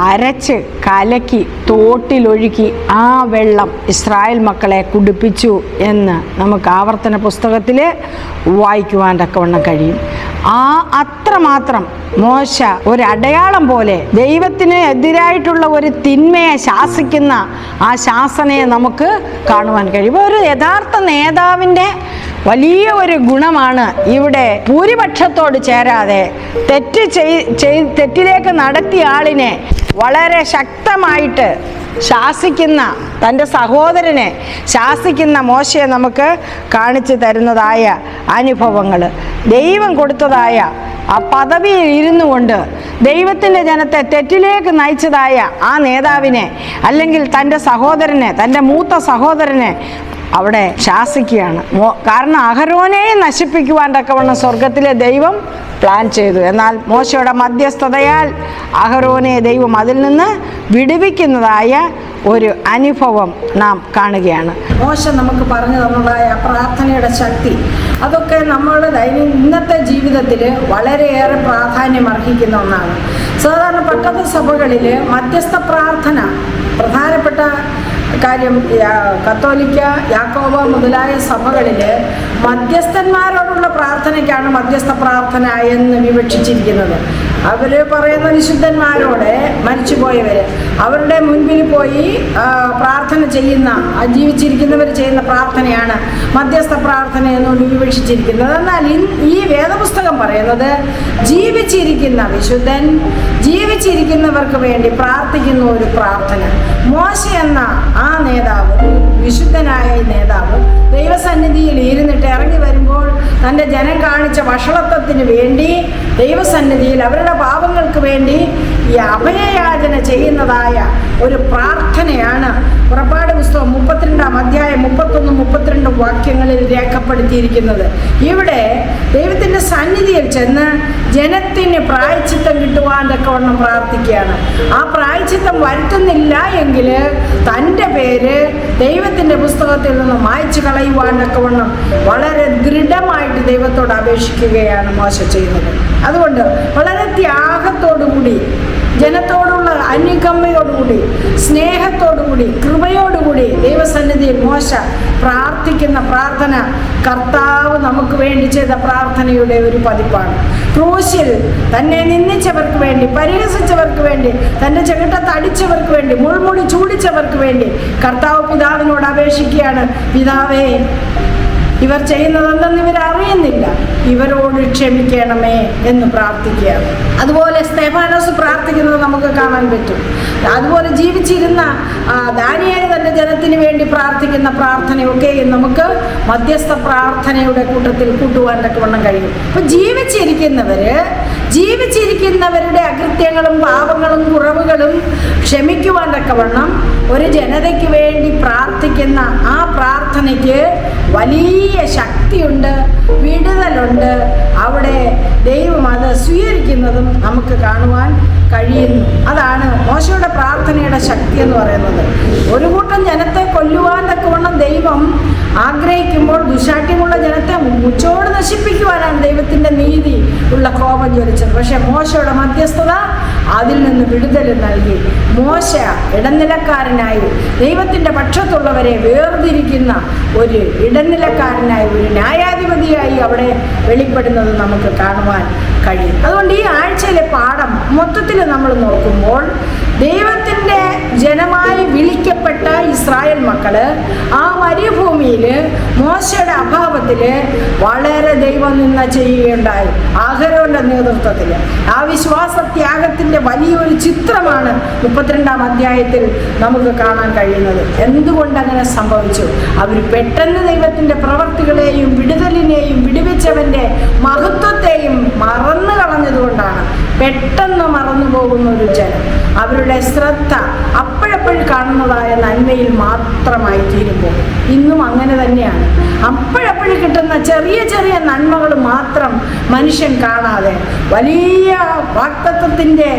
അരച്ച് കലക്കി തോട്ടിലൊഴുക്കി ആ വെള്ളം ഇസ്രായേൽ മക്കളെ കുടിപ്പിച്ചു എന്ന് നമുക്ക് ആവർത്തന പുസ്തകത്തിൽ വായിക്കുവാൻ തക്കവണ്ണം കഴിയും. അത്രമാത്രം മോശ ഒരടയാളം പോലെ ദൈവത്തിന് എതിരായിട്ടുള്ള ഒരു തിന്മയെ ശാസിക്കുന്ന ആ ശാസനയെ നമുക്ക് കാണുവാൻ കഴിയും. ഒരു യഥാർത്ഥ നേതാവിൻ്റെ വലിയ ഒരു ഗുണമാണ് ഇവിടെ ഭൂരിപക്ഷത്തോട് ചേരാതെ തെറ്റിലേക്ക് നടത്തിയ ആളിനെ വളരെ ശക്തമായിട്ട് ശാസിക്കുന്ന, തൻ്റെ സഹോദരനെ ശാസിക്കുന്ന മോശയെ നമുക്ക് കാണിച്ചു തരുന്നതായ അനുഭവങ്ങൾ, ദൈവം കൊടുത്തതായ ആ പദവിയിൽ ഇരുന്നു കൊണ്ട് ദൈവത്തിൻ്റെ ജനത്തെ തെറ്റിലേക്ക് നയിച്ചതായ ആ നേതാവിനെ, അല്ലെങ്കിൽ തൻ്റെ സഹോദരനെ, തൻ്റെ മൂത്ത സഹോദരനെ അവിടെ ശാസിക്കുകയാണ്. കാരണം അഹരോനെയും നശിപ്പിക്കുവാൻ തക്കവണ്ണം സ്വർഗത്തിലെ ദൈവം പ്ലാൻ ചെയ്തു. എന്നാൽ മോശയുടെ മധ്യസ്ഥതയാൽ അഹരോനെ ദൈവം അതിൽ നിന്ന് വിടുവിക്കുന്നതായ ഒരു അനുഭവം നാം കാണുകയാണ്. മോശ നമുക്ക് പറഞ്ഞു തന്നതായ പ്രാർത്ഥനയുടെ ശക്തി, അതൊക്കെ നമ്മളുടെ ഇന്നത്തെ ജീവിതത്തിൽ വളരെയേറെ പ്രാധാന്യം അർഹിക്കുന്ന ഒന്നാണ്. സാധാരണ പട്ടത്ത സഭകളിൽ മധ്യസ്ഥ പ്രാർത്ഥന പ്രധാനപ്പെട്ട കാര്യം. കത്തോലിക്ക, യാക്കോബ മുതലായ സഭകളിൽ മധ്യസ്ഥന്മാരോടുള്ള പ്രാർത്ഥനയ്ക്കാണ് മധ്യസ്ഥ പ്രാർത്ഥന എന്ന് വിവക്ഷിച്ചിരിക്കുന്നത്. അവർ പറയുന്ന വിശുദ്ധന്മാരോട്, മരിച്ചുപോയവർ അവരുടെ മുൻപിൽ പോയി പ്രാർത്ഥന ചെയ്യുന്ന, ജീവിച്ചിരിക്കുന്നവർ ചെയ്യുന്ന പ്രാർത്ഥനയാണ് മധ്യസ്ഥ പ്രാർത്ഥന എന്നുകൊണ്ട് വിവക്ഷിച്ചിരിക്കുന്നത്. എന്നാൽ ഈ വേദപുസ്തകം പറയുന്നത് ജീവിച്ചിരിക്കുന്ന വിശുദ്ധൻ ജീവിച്ചിരിക്കുന്നവർക്ക് വേണ്ടി പ്രാർത്ഥിക്കുന്ന ഒരു പ്രാർത്ഥന. മോശ എന്ന ആ നേതാവ്, വിശുദ്ധനായ ഈ നേതാവ് ദൈവസന്നിധിയിൽ ഇരുന്നിട്ട് ഇറങ്ങി വരുമ്പോൾ തൻ്റെ ജനം കാണിച്ച വഷളത്വത്തിന് വേണ്ടി ദൈവസന്നിധിയിൽ അവരുടെ പാപങ്ങൾക്ക് വേണ്ടി ഈ അഭയയാചന ചെയ്യുന്നതായ ഒരു പ്രാർത്ഥനയാണ് പുറപ്പാട് പുസ്തകം 32-ാം അധ്യായം 31-32 വാക്യങ്ങളിൽ രേഖപ്പെടുത്തിയിരിക്കുന്നത്. ഇവിടെ ദൈവത്തിൻ്റെ സന്നിധിയിൽ ചെന്ന് ജനത്തിന് പ്രായശ്ചിത്തം കിട്ടുവാൻ തക്കവണ്ണം പ്രാർത്ഥിക്കുകയാണ്. ആ പ്രായശ്ചിത്തം വരുത്തുന്നില്ല എങ്കിൽ തൻ്റെ പേര് ദൈവത്തിൻ്റെ പുസ്തകത്തിൽ നിന്ന് മായ്ച്ചു കളയുവാൻ തക്കവണ്ണം വളരെ ദൃഢമായിട്ട് ദൈവത്തോട് അപേക്ഷിക്കുകയാണ് മോശ ചെയ്യുന്നത്. അതുകൊണ്ട് വളരെ ത്യാഗത്തോടുകൂടി, ജനത്തോടുള്ള അനുകമ്പയോടുകൂടി, സ്നേഹത്തോടുകൂടി, കൃപയോടുകൂടി ദൈവസന്നിധിയിൽ മോശ പ്രാർത്ഥിക്കുന്ന പ്രാർത്ഥന കർത്താവ് നമുക്ക് വേണ്ടി ചെയ്ത പ്രാർത്ഥനയുടെ ഒരു പതിപ്പാണ്. ക്രൂശിൽ തന്നെ നിന്ദിച്ചവർക്ക് വേണ്ടി, പരിഹസിച്ചവർക്ക് വേണ്ടി, തൻ്റെ ചെകിട്ടത്ത് അടിച്ചവർക്ക് വേണ്ടി, മുൾമുടി ചൂടിച്ചവർക്ക് വേണ്ടി കർത്താവ് പിതാവിനോട് അപേക്ഷിക്കുകയാണ്, പിതാവേ, ഇവർ ചെയ്യുന്നതെന്തെന്ന് ഇവർ അറിയുന്നില്ല, ഇവരോട് ക്ഷമിക്കണമേ എന്ന് പ്രാർത്ഥിക്കുകയാണ്. അതുപോലെ സ്തെഫാനോസ് പ്രാർത്ഥിക്കുന്നത് നമുക്ക് കാണാൻ പറ്റും. അതുപോലെ ജീവിച്ചിരുന്ന ദാനിയേൽ തൻ്റെ ജനത്തിന് വേണ്ടി പ്രാർത്ഥിക്കുന്ന പ്രാർത്ഥനയൊക്കെ നമുക്ക് മധ്യസ്ഥ പ്രാർത്ഥനയുടെ കൂട്ടത്തിൽ കൂട്ടുവാൻ തക്കവണ്ണം കഴിയും. അപ്പം ജീവിച്ചിരിക്കുന്നവരുടെ അകൃത്യങ്ങളും പാപങ്ങളും കുറവുകളും ക്ഷമിക്കുവാൻ തക്കവണ്ണം ഒരു ജനതയ്ക്ക് വേണ്ടി പ്രാർത്ഥിക്കുന്ന ആ പ്രാർത്ഥനയ്ക്ക് വലിയ ശക്തിയുണ്ട്, വിടുതലുണ്ട്. അവിടെ ദൈവം അത് സ്വീകരിക്കുന്നതും നമുക്ക് കാണുവാൻ കഴിയുന്നു. അതാണ് മോശയുടെ പ്രാർത്ഥനയുടെ ശക്തി എന്ന് പറയുന്നത്. ഒരു കൂട്ടം ജനത്തെ കൊല്ലുവാൻ തക്കവണ്ണം ദൈവം ആഗ്രഹിക്കുമ്പോൾ ദുശാഠ്യമുള്ള ജനത്തെ മുച്ചോട് നശിപ്പിക്കുവാനാണ് ദൈവത്തിൻ്റെ നീതി ഉള്ള കോപം ജ്വലിച്ചത്. പക്ഷെ മോശയുടെ മധ്യസ്ഥത അതിൽ നിന്ന് വിടുതൽ നൽകി. മോശ ഇടനിലക്കാരനായി ദൈവത്തിൻ്റെ പക്ഷത്തുള്ളവരെ വേർതിരിക്കുന്ന ഒരു ഇടനിലക്കാരനായി, ഒരു ന്യായാധിപതിയായി അവിടെ വെളിപ്പെടുന്നത് നമുക്ക് കാണുവാൻ കഴിയും. അതുകൊണ്ട് ഈ ആഴ്ചയിലെ പാഠം മൊത്തത്തിൽ നമ്മൾ നോക്കുമ്പോൾ ദൈവത്തിൻ്റെ ജനമായി വിളിക്കപ്പെട്ട ഇസ്രായേൽ മക്കള് ആ മരുഭൂമിയിൽ മോശയുടെ അഭാവത്തിൽ വളരെ ദൈവനിന്ദ ചെയ്യുകയുണ്ടായി. അഹരോന്റെ നേതൃത്വത്തിൽ ആ വിശ്വാസത്യാഗത്തിൻ്റെ വലിയൊരു ചിത്രമാണ് 32-ാം അധ്യായത്തിൽ നമുക്ക് കാണാൻ കഴിയുന്നത്. എന്തുകൊണ്ടങ്ങനെ സംഭവിച്ചു? അവർ പെട്ടെന്ന് ദൈവത്തിൻ്റെ പ്രവർത്തികളെയും വിടുതലിനെയും വിടുവിച്ചവൻ്റെ മഹത്വത്തെയും മറന്നു കളഞ്ഞതുകൊണ്ടാണ്. പെട്ടെന്ന് മറന്നു പോകുന്ന ഒരു ജനം അവരുടെ ശ്രദ്ധ അപ്പോഴപ്പോഴും കാണുന്നതായ നന്മയിൽ മാത്രമായി തീരുമ്പോൾ ഇന്നും അങ്ങനെ തന്നെയാണ്. അപ്പോഴപ്പോഴും കിട്ടുന്ന ചെറിയ ചെറിയ നന്മകൾ മാത്രം മനുഷ്യൻ കാണാതെ വലിയ വാഗ്ദത്തത്തിൻ്റെ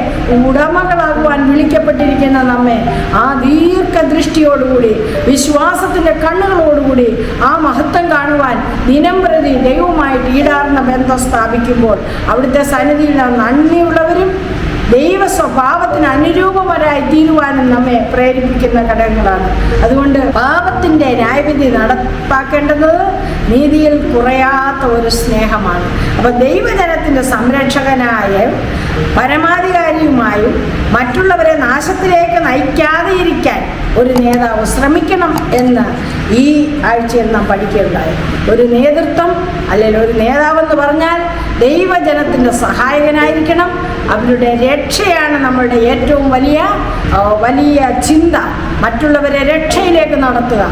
ഉടമകളാകുവാൻ വിളിക്കപ്പെട്ടിരിക്കുന്ന നമ്മെ ആ ദീർഘദൃഷ്ടിയോടുകൂടി, വിശ്വാസത്തിൻ്റെ കണ്ണുകളോടുകൂടി ആ മഹത്വം കാണുവാൻ ദിനം പ്രതി ദൈവവുമായിട്ട് ഈടാർന്ന ബന്ധം സ്ഥാപിക്കുമ്പോൾ അവിടുത്തെ സന്നിധിയിൽ നന്ദിയുള്ളവരും ദൈവ സ്വഭാവത്തിന് അനുരൂപമരായി തീരുവാനും നമ്മെ പ്രേരിപ്പിക്കുന്ന ഘടകങ്ങളാണ്. അതുകൊണ്ട് പാപത്തിൻ്റെ ന്യായവിധി നടപ്പാക്കേണ്ടത് നീതിയിൽ കുറയാത്ത ഒരു സ്നേഹമാണ്. അപ്പോൾ ദൈവജനത്തിൻ്റെ സംരക്ഷകനായും പരമാധികാരിയുമായും മറ്റുള്ളവരെ നാശത്തിലേക്ക് നയിക്കാതെ ഇരിക്കാൻ ഒരു നേതാവ് ശ്രമിക്കണം എന്ന് ഈ ആഴ്ചയിൽ നാം പഠിക്കുകയുണ്ടായി. ഒരു നേതൃത്വം അല്ലെങ്കിൽ ഒരു നേതാവെന്ന് പറഞ്ഞാൽ ദൈവജനത്തിൻ്റെ സഹായകനായിരിക്കണം. അവരുടെ രക്ഷയാണ് നമ്മളുടെ ഏറ്റവും വലിയ ചിന്ത. മറ്റുള്ളവരെ രക്ഷയിലേക്ക് നടത്തുക,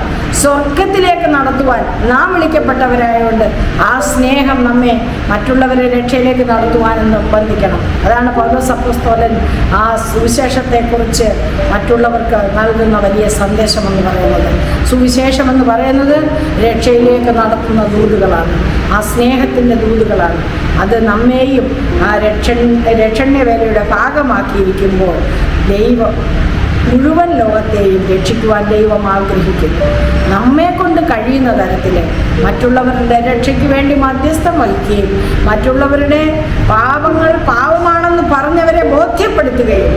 സ്വർഗത്തിലേക്ക് നടത്തുവാൻ നാം വിളിക്കപ്പെട്ടവരായതുകൊണ്ട് ആ സ്നേഹം നമ്മെ മറ്റുള്ളവരെ രക്ഷയിലേക്ക് നടത്തുവാനും നിർബന്ധിക്കണം. അതാണ് പൗലോസ് അപ്പോസ്തലൻ ആ സുവിശേഷത്തെക്കുറിച്ച് മറ്റുള്ളവർക്ക് നൽകുന്ന വലിയ സന്ദേശമെന്ന് പറയുന്നത്. സുവിശേഷം എന്ന് പറയുന്നത് രക്ഷയിലേക്ക് നടത്തുന്ന ദൂതുകളാണ്, ആ സ്നേഹത്തിൻ്റെ ദൂതുകളാണ്. അത് നമ്മെയും ആ രക്ഷണ്യവേലയുടെ ഭാഗമാക്കിയിരിക്കുമ്പോൾ ദൈവം മുഴുവൻ ലോകത്തെയും രക്ഷിക്കുവാൻ ദൈവം ആഗ്രഹിക്കുന്നു. നമ്മെ കൊണ്ട് കഴിയുന്ന തരത്തിൽ മറ്റുള്ളവരുടെ രക്ഷയ്ക്ക് വേണ്ടി മധ്യസ്ഥം വഹിക്കുകയും മറ്റുള്ളവരുടെ പാപങ്ങൾ പാവമാണെന്ന് പറഞ്ഞവരെ ബോധ്യപ്പെടുത്തുകയും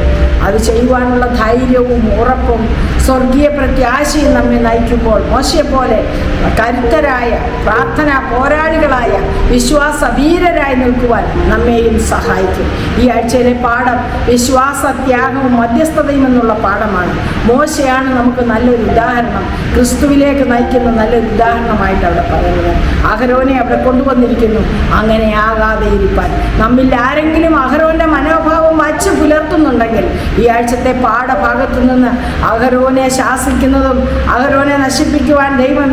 അത് ചെയ്യുവാനുള്ള ധൈര്യവും ഉറപ്പും സ്വർഗീയ പ്രത്യാശയും നമ്മെ നയിക്കുമ്പോൾ മോശയെപ്പോലെ കരുത്തരായ പ്രാർത്ഥനാ പോരാളികളായ വിശ്വാസ വീരരായി നിൽക്കുവാൻ നമ്മെയും സഹായിക്കും. ഈ ആഴ്ചയിലെ പാഠം വിശ്വാസത്യാഗവും മധ്യസ്ഥതയും എന്നുള്ള പാഠമാണ്. മോശയാണ് നമുക്ക് നല്ലൊരു ഉദാഹരണം, ക്രിസ്തുവിലേക്ക് നയിക്കുന്ന നല്ലൊരു ഉദാഹരണമായിട്ട് അവിടെ പറയുന്നത്. അഹരോനെ അവിടെ കൊണ്ടുവന്നിരിക്കുന്നു. അങ്ങനെ ആകാതെ ഇരിപ്പാൻ നമ്മിൽ ആരെങ്കിലും അഹരോന്റെ മനോഭാവം വച്ച് പുലർത്തുന്നുണ്ടെങ്കിൽ ഈ ആഴ്ചത്തെ പാഠഭാഗത്തു നിന്ന് അഹരോനെ ശാസിക്കുന്നതും അഹരോനെ നശിപ്പിക്കുവാൻ ദൈവം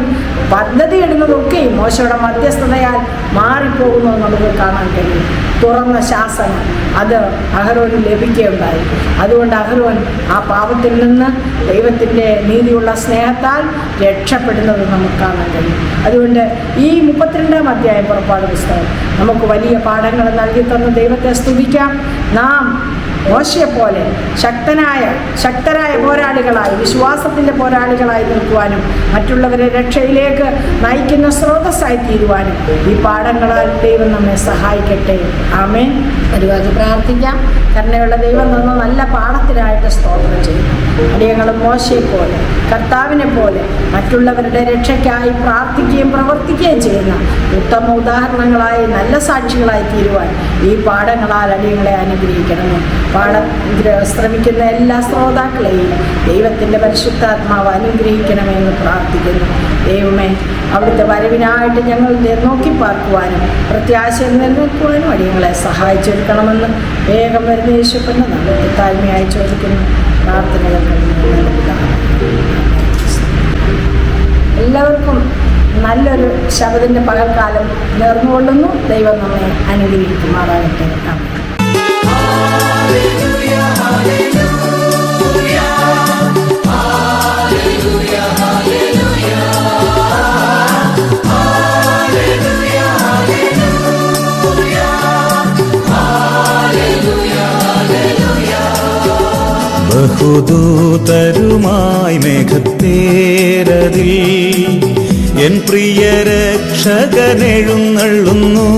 പദ്ധതി ഇടുന്നതൊക്കെയും മോശയുടെ മധ്യസ്ഥതയാൽ മാറിപ്പോകുന്നത് നമുക്ക് കാണാൻ കഴിയും. തുറന്ന ശാസനം അത് അഹരോന് ലഭിക്കുകയുണ്ടായി. അതുകൊണ്ട് അഹരോൻ ആ പാപത്തിൽ നിന്ന് ദൈവത്തിൻ്റെ നീതിയുള്ള സ്നേഹത്താൽ രക്ഷപ്പെടുന്നത് നമുക്ക് കാണാൻ കഴിയും. അതുകൊണ്ട് ഈ 32-ാം അധ്യായം പുറപ്പാട് പുസ്തകം നമുക്ക് വലിയ പാഠങ്ങൾ നൽകി തന്ന ദൈവത്തെ സ്തുതിക്കാം. നാം മോശയെപ്പോലെ ശക്തരായ പോരാളികളായി, വിശ്വാസത്തിൻ്റെ പോരാളികളായി നിൽക്കുവാനും മറ്റുള്ളവരെ രക്ഷയിലേക്ക് നയിക്കുന്ന സ്രോതസ്സായി തീരുവാനും ഈ പാഠങ്ങളാൽ ദൈവം നമ്മെ സഹായിക്കട്ടെ. ആമേൻ. ഒരുപാട് പ്രാർത്ഥിക്കാം. കരുണയുള്ള ദൈവം തന്ന നല്ല പാഠത്തിനായിട്ട് സ്തോത്രം ചെയ്യുന്നു. അടിയങ്ങളും മോശയെപ്പോലെ കർത്താവിനെ പോലെ മറ്റുള്ളവരുടെ രക്ഷയ്ക്കായി പ്രാർത്ഥിക്കുകയും പ്രവർത്തിക്കുകയും ചെയ്യുന്ന ഉത്തമ ഉദാഹരണങ്ങളായി നല്ല സാക്ഷികളായി തീരുവാൻ ഈ പാഠങ്ങളാൽ അടിയങ്ങളെ അനുഗ്രഹിക്കണമേ. പാഠം ശ്രമിക്കുന്ന എല്ലാ ശ്രോതാക്കളെയും ദൈവത്തിൻ്റെ പരിശുദ്ധാത്മാവ് അനുഗ്രഹിക്കണമെന്ന് പ്രാർത്ഥിക്കുന്നു. ദൈവമേ, അവിടുത്തെ വരവിനായിട്ട് ഞങ്ങൾ നോക്കി പാർക്കുവാനും പ്രത്യാശ നിലനിൽക്കുവാനും അടിയങ്ങളെ സഹായിച്ചെടുക്കണമെന്ന് വേഗം വരുന്ന യേശുവിന്റെ നാമത്തിൽ താഴ്മയായി ചോദിക്കുന്നു. പ്രാർത്ഥനകൾ എല്ലാവർക്കും നല്ലൊരു ശബദിൻ്റെ പകൽക്കാലം നേർന്നുകൊള്ളുന്നു. ദൈവം നമ്മെ അനുഗ്രഹിക്കുമാറാകട്ടെ. ബഹുദൂതരുമായി മേഘത്തേരതിൽ എൻ പ്രിയ രക്ഷകനെഴുന്നള്ളുന്നു.